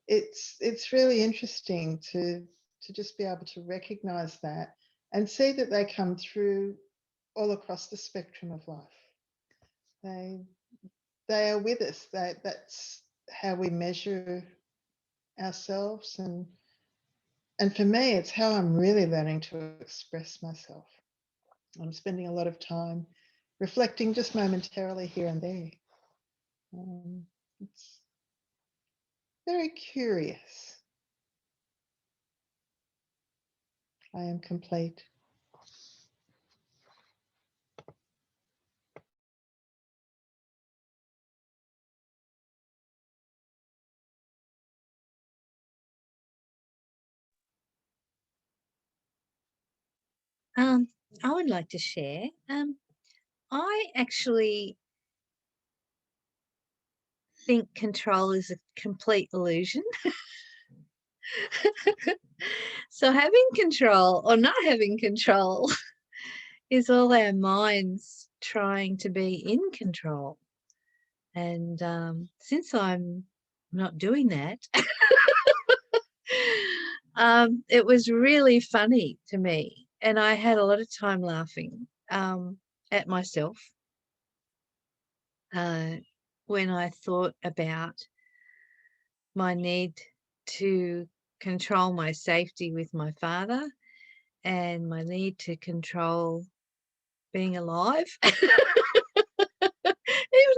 Speaker 4: It's really interesting to just be able to recognize that and see that they come through all across the spectrum of life. They are with us. That's how we measure ourselves, and for me, it's how I'm really learning to express myself. I'm spending a lot of time reflecting just momentarily here and there. It's very curious. I am complete.
Speaker 2: I would like to share. I actually think control is a complete illusion. So having control or not having control is all our minds trying to be in control. And since I'm not doing that, it was really funny to me. And I had a lot of time laughing at myself when I thought about my need to control my safety with my father and my need to control being alive. Even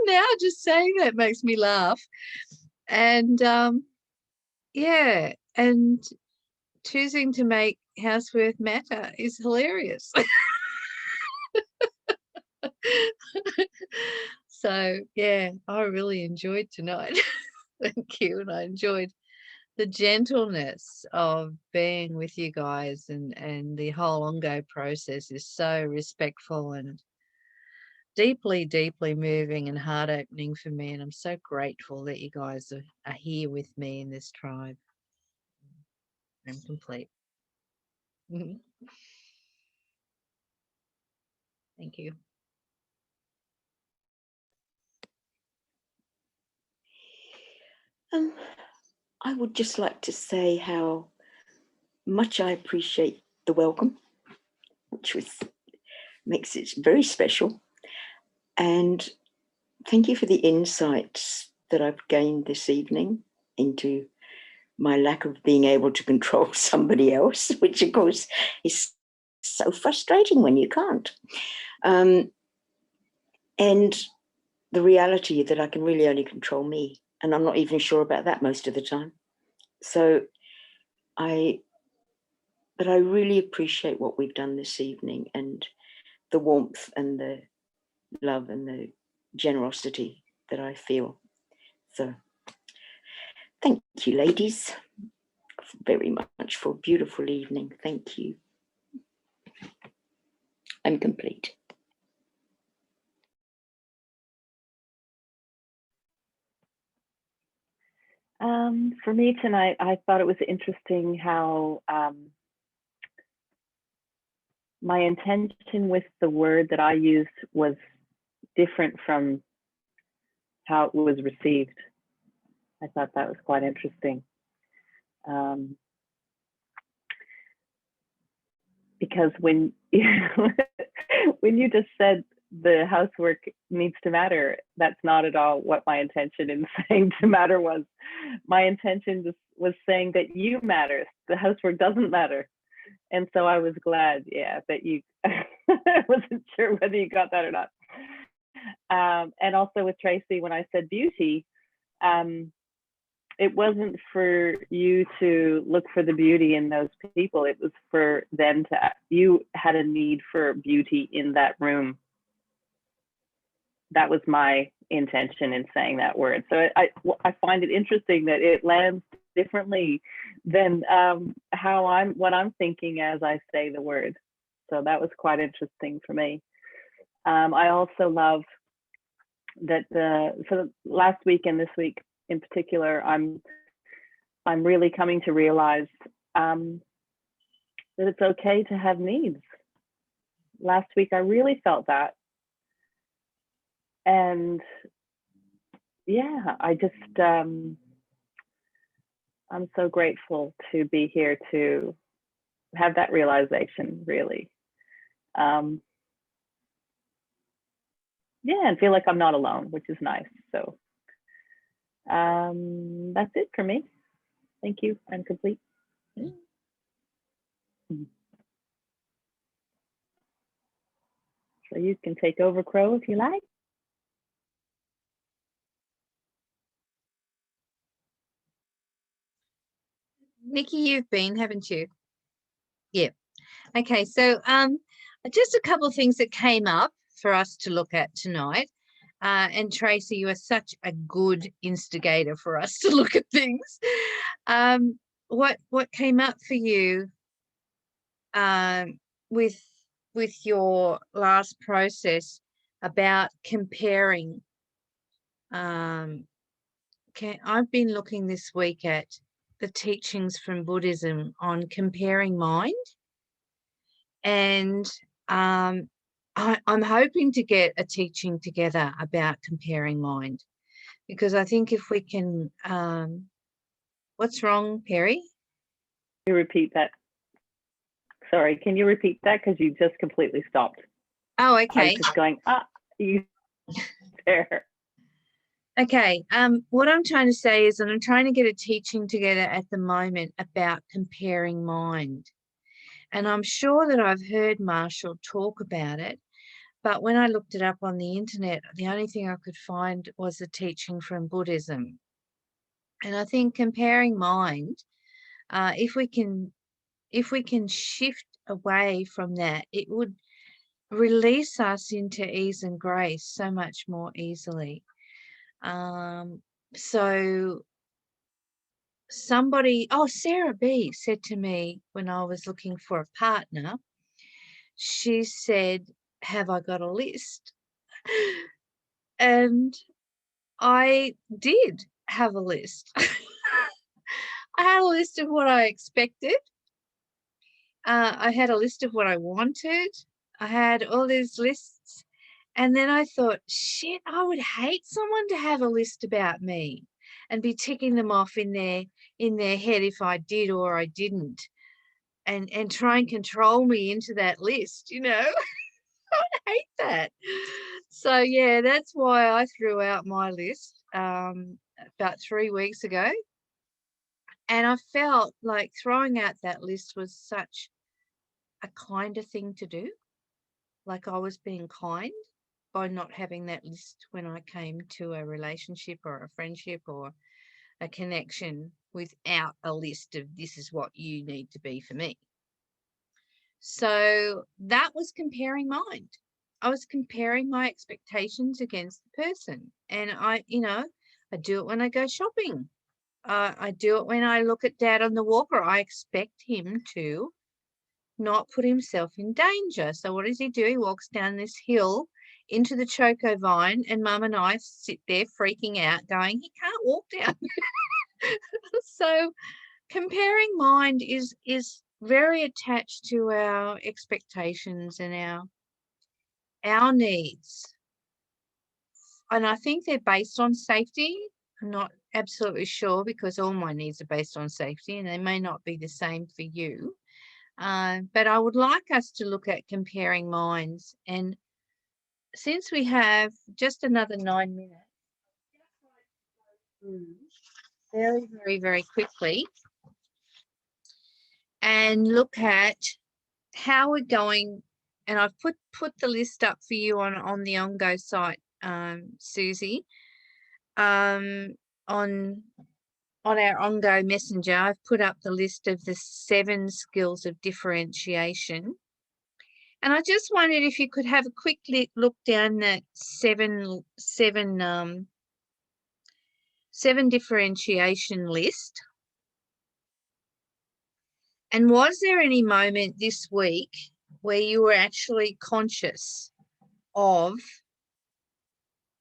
Speaker 2: now, just saying that makes me laugh. And yeah, and choosing to make housework matter is hilarious. So yeah, I really enjoyed tonight. Thank you. And I enjoyed the gentleness of being with you guys, and the whole on-go process is so respectful and deeply, deeply moving and heart opening for me. And I'm so grateful that you guys are here with me in this tribe. I'm complete. Thank you.
Speaker 1: I would just like to say how much I appreciate the welcome, which makes it very special. And thank you for the insights that I've gained this evening into my lack of being able to control somebody else, which of course is so frustrating when you can't. And the reality that I can really only control me, and I'm not even sure about that most of the time. So but I really appreciate what we've done this evening, and the warmth and the love and the generosity that I feel. So thank you, ladies, very much for a beautiful evening. Thank you. I'm complete.
Speaker 3: For me tonight, I thought it was interesting how my intention with the word that I used was different from how it was received. I thought that was quite interesting. Because when when you just said the housework needs to matter, that's not at all what my intention in saying to matter was. My intention just was saying that you matter. The housework doesn't matter. And so I was glad, yeah, that you, I wasn't sure whether you got that or not. And also with Tracy, when I said beauty, it wasn't for you to look for the beauty in those people. It was for them to, you had a need for beauty in that room. That was my intention in saying that word. So I find it interesting that it lands differently than what I'm thinking as I say the word. So that was quite interesting for me. I also love that so last week and this week in particular, I'm really coming to realize that it's okay to have needs. Last week I really felt that. And yeah, I just, I'm so grateful to be here to have that realization, really. Yeah, and feel like I'm not alone, which is nice. So that's it for me. Thank you. I'm complete. So you can take over, Crow, if you like.
Speaker 2: Nikki, you've been, haven't you? Yeah. Okay, so just a couple of things that came up for us to look at tonight. And Tracy, you are such a good instigator for us to look at things. What came up for you with your last process about comparing? I've been looking this week at the teachings from Buddhism on comparing mind, and I'm hoping to get a teaching together about comparing mind, because I think if we can, what's wrong, Perry?
Speaker 3: Can you repeat that? Sorry, can you repeat that? Because you just completely stopped.
Speaker 2: Oh, okay.
Speaker 3: I was just going, you there.
Speaker 2: Okay, what I'm trying to say is that I'm trying to get a teaching together at the moment about comparing mind. And I'm sure that I've heard Marshall talk about it, but when I looked it up on the internet, the only thing I could find was a teaching from Buddhism. And I think comparing mind, if we can shift away from that, it would release us into ease and grace so much more easily. So somebody, Sarah B said to me when I was looking for a partner, she said, have I got a list? And I did have a list. I had a list of what I expected. I had a list of what I wanted. I had all these lists. And then I thought, shit, I would hate someone to have a list about me and be ticking them off in their head if I did or I didn't, and try and control me into that list, you know. I would hate that. So yeah, that's why I threw out my list about 3 weeks ago. And I felt like throwing out that list was such a kinder thing to do. Like I was being kind by not having that list when I came to a relationship or a friendship or a connection without a list of this is what you need to be for me. So that was comparing mind. I was comparing my expectations against the person. And I do it when I go shopping. I do it when I look at Dad on the walker. I expect him to not put himself in danger. So what does he do? He walks down this hill into the choco vine, and Mum and I sit there freaking out going, he can't walk down. So comparing mind is very attached to our expectations and our needs. And I think they're based on safety. I'm not absolutely sure because all my needs are based on safety and they may not be the same for you. But I would like us to look at comparing minds. And since we have just another 9 minutes, very, very, very quickly, and look at how we're going. And I've put the list up for you on the OnGo site, Susie. On our OnGo Messenger, I've put up the list of the 7 skills of differentiation. And I just wondered if you could have a quick look down that seven differentiation list. And was there any moment this week where you were actually conscious of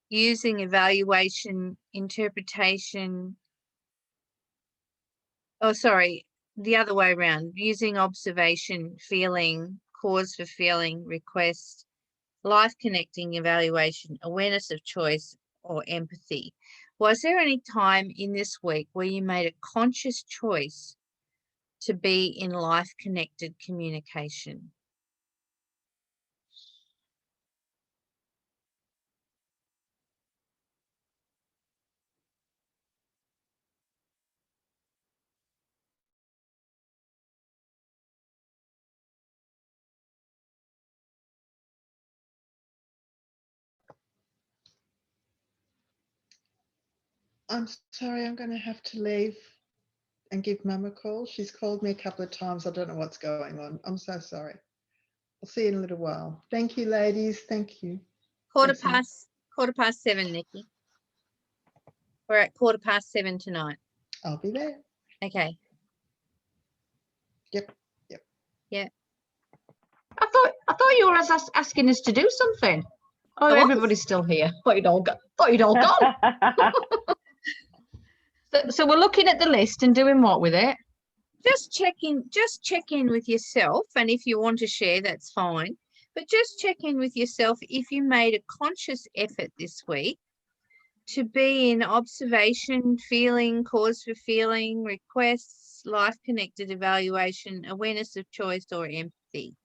Speaker 2: using evaluation, interpretation, the other way around, using observation, feeling, cause for feeling, request, life connecting evaluation, awareness of choice, or empathy? Was there any time in this week where you made a conscious choice to be in life connected communication?
Speaker 4: I'm sorry, I'm going to have to leave and give Mum a call. She's called me a couple of times. I don't know what's going on. I'm so sorry. I'll see you in a little while. Thank you, ladies. Thank you.
Speaker 2: Quarter
Speaker 4: Thanks,
Speaker 2: past 7, Nikki. We're at 7:15 tonight.
Speaker 4: I'll be there.
Speaker 2: Okay.
Speaker 4: Yep.
Speaker 2: Yeah.
Speaker 5: I thought you were asking us to do something. Oh,
Speaker 2: I was.
Speaker 5: everybody's still here. Thought you'd all gone. So we're looking at the list and doing what with it?
Speaker 2: Just check in with yourself, and if you want to share, that's fine. But just check in with yourself if you made a conscious effort this week to be in observation, feeling, cause for feeling, requests, life connected evaluation, awareness of choice, or empathy.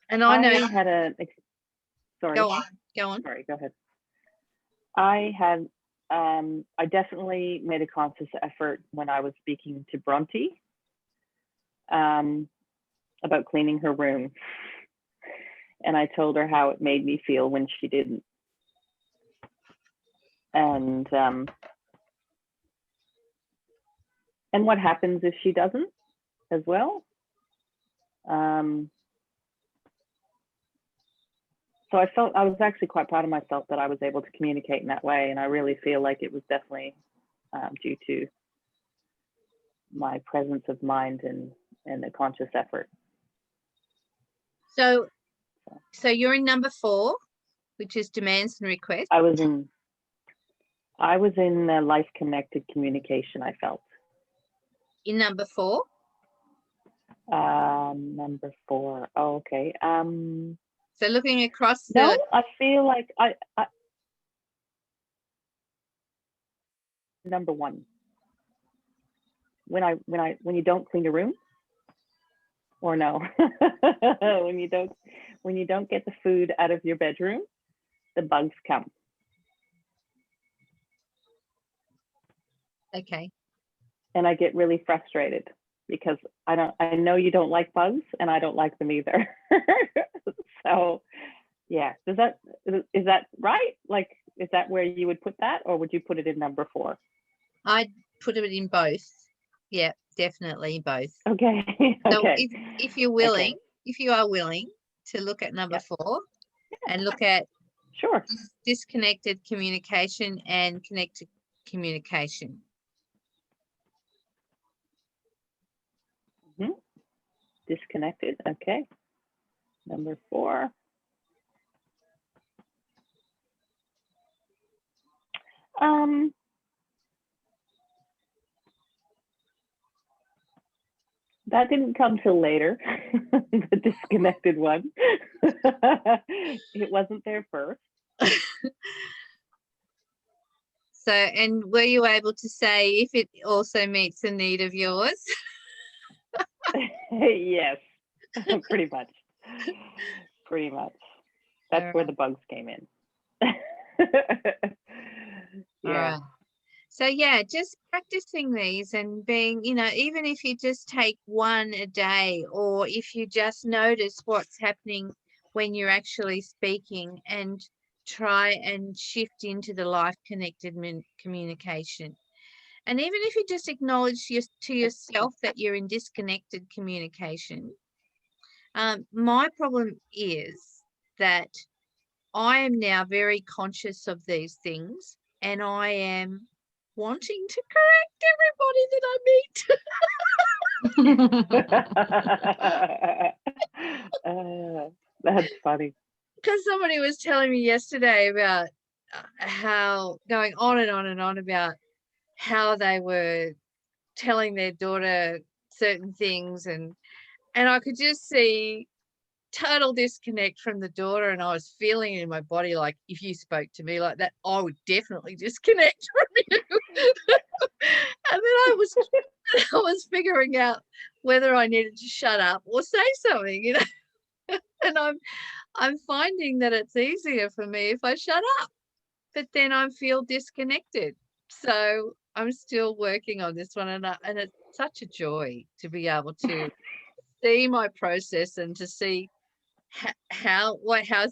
Speaker 2: And I know
Speaker 3: I had a sorry.
Speaker 2: Go on.
Speaker 3: Sorry, go ahead. I definitely made a conscious effort when I was speaking to Bronte about cleaning her room. And I told her how it made me feel when she didn't. And what happens if she doesn't as well. So I was actually quite proud of myself that I was able to communicate in that way. And I really feel like it was definitely due to my presence of mind and a conscious effort.
Speaker 2: So you're in number 4, which is demands and requests.
Speaker 3: I was in the life connected communication, I felt.
Speaker 2: In number 4?
Speaker 3: Number 4. Oh, okay.
Speaker 2: So looking across the...
Speaker 3: No, I feel like I number 1. When you don't clean your room. or no. when you don't get the food out of your bedroom, the bugs come.
Speaker 2: Okay.
Speaker 3: And I get really frustrated because I know you don't like bugs and I don't like them either. So yeah, is that right? Like, is that where you would put that, or would you put it in number 4?
Speaker 2: I'd put it in both. Yeah, definitely both.
Speaker 3: Okay.
Speaker 2: So
Speaker 3: Okay.
Speaker 2: if you're willing,
Speaker 3: Okay.
Speaker 2: if you are willing to look at number 4 and look at
Speaker 3: Sure.
Speaker 2: disconnected communication and connected communication.
Speaker 3: Disconnected. Okay. Number 4. That didn't come till later, the disconnected one. It wasn't there first.
Speaker 2: So, and were you able to say if it also meets a need of yours?
Speaker 3: Yes, pretty much. Pretty much. That's
Speaker 2: All
Speaker 3: where
Speaker 2: right.
Speaker 3: the bugs came in.
Speaker 2: All
Speaker 3: Yeah.
Speaker 2: right. So yeah, just practicing these and being, even if you just take one a day, or if you just notice what's happening when you're actually speaking, and try and shift into the life connected communication. And even if you just acknowledge to yourself that you're in disconnected communication. My problem is that I am now very conscious of these things, and I am wanting to correct everybody that I meet.
Speaker 3: That's funny.
Speaker 2: Because somebody was telling me yesterday about how going on and on and on about how they were telling their daughter certain things, and I could just see total disconnect from the daughter, and I was feeling it in my body, like, if you spoke to me like that, I would definitely disconnect from you. And then I was figuring out whether I needed to shut up or say something, and I'm finding that it's easier for me if I shut up, but then I feel disconnected. So I'm still working on this one, and it's such a joy to be able to see my process and to see how's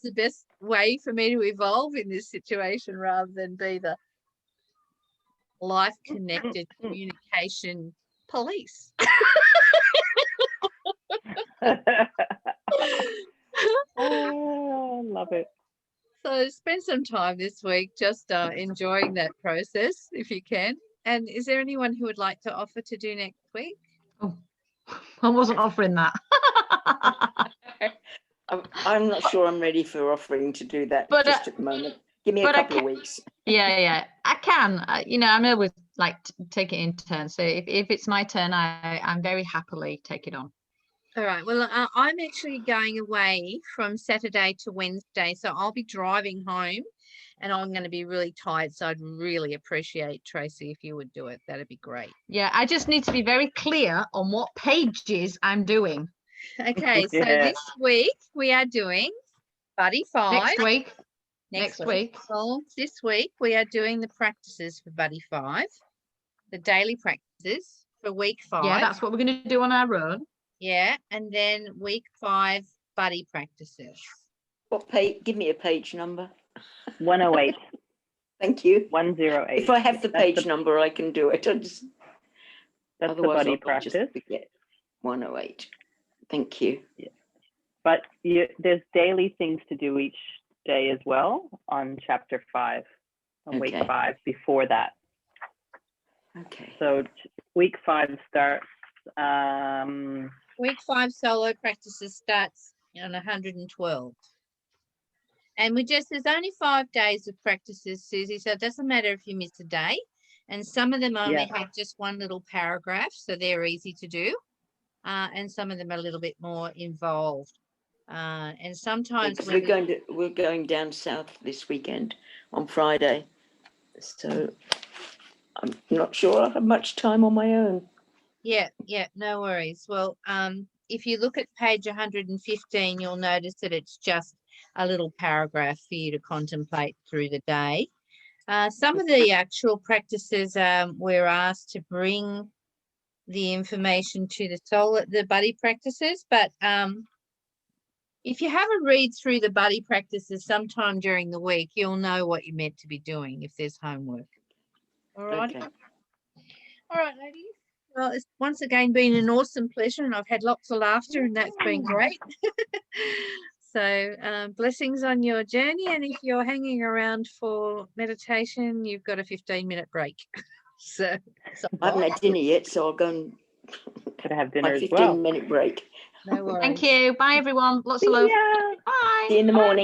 Speaker 2: the best way for me to evolve in this situation, rather than be the life connected communication police.
Speaker 3: Oh, love it.
Speaker 2: So spend some time this week just enjoying that process if you can. And is there anyone who would like to offer to do next week?
Speaker 5: Oh, I wasn't offering that.
Speaker 1: I'm not sure I'm ready for offering to do that
Speaker 5: But,
Speaker 1: just at the moment. Give me a couple of weeks.
Speaker 5: Yeah, I can. I'm always like take it in turns. So if it's my turn, I'm very happily take it on.
Speaker 2: All right. Well, I'm actually going away from Saturday to Wednesday, so I'll be driving home, and I'm going to be really tired. So I'd really appreciate, Tracy, if you would do it. That'd be great.
Speaker 5: Yeah, I just need to be very clear on what pages I'm doing.
Speaker 2: Okay. So this week we are doing Buddy 5.
Speaker 5: Next week.
Speaker 2: Well, this week we are doing the practices for Buddy 5, the daily practices for week 5.
Speaker 5: Yeah, that's what we're going to do on our own.
Speaker 2: Yeah, and then week 5 buddy practices.
Speaker 1: What page? Give me a page number.
Speaker 3: 108.
Speaker 1: Thank you.
Speaker 3: 108.
Speaker 1: If I have the page number, I can do it.
Speaker 3: That's the buddy
Speaker 1: I'll
Speaker 3: practice.
Speaker 1: just forget. 108. Thank you.
Speaker 3: Yeah. But there's daily things to do each day as well on chapter 5, on week 5 before that.
Speaker 1: Okay.
Speaker 3: So week 5 starts.
Speaker 2: Week 5 solo practices starts on 112. And there's only 5 days of practices, Susie, so it doesn't matter if you miss a day. And some of them only have just one little paragraph, so they're easy to do. And some of them are a little bit more involved. And sometimes
Speaker 1: we're going down south this weekend on Friday, so I'm not sure I'll have much time on my own.
Speaker 2: Yeah, no worries. Well, if you look at page 115, you'll notice that it's just a little paragraph for you to contemplate through the day. Some of the actual practices, we're asked to bring the information to the soul, the buddy practices, but if you have a read through the buddy practices sometime during the week, you'll know what you're meant to be doing if there's homework. All right.
Speaker 1: Okay.
Speaker 2: All right, ladies. Well, it's once again been an awesome pleasure, and I've had lots of laughter, and that's been great. So blessings on your journey, and if you're hanging around for meditation, you've got a 15-minute break. So
Speaker 1: I haven't had dinner yet, so I'll go and
Speaker 3: Could have dinner
Speaker 1: my
Speaker 3: as well.
Speaker 1: 15-minute break.
Speaker 2: no worries.
Speaker 5: Thank you. Bye, everyone. Lots of love.
Speaker 3: Yeah.
Speaker 5: Bye.
Speaker 1: See you in the morning.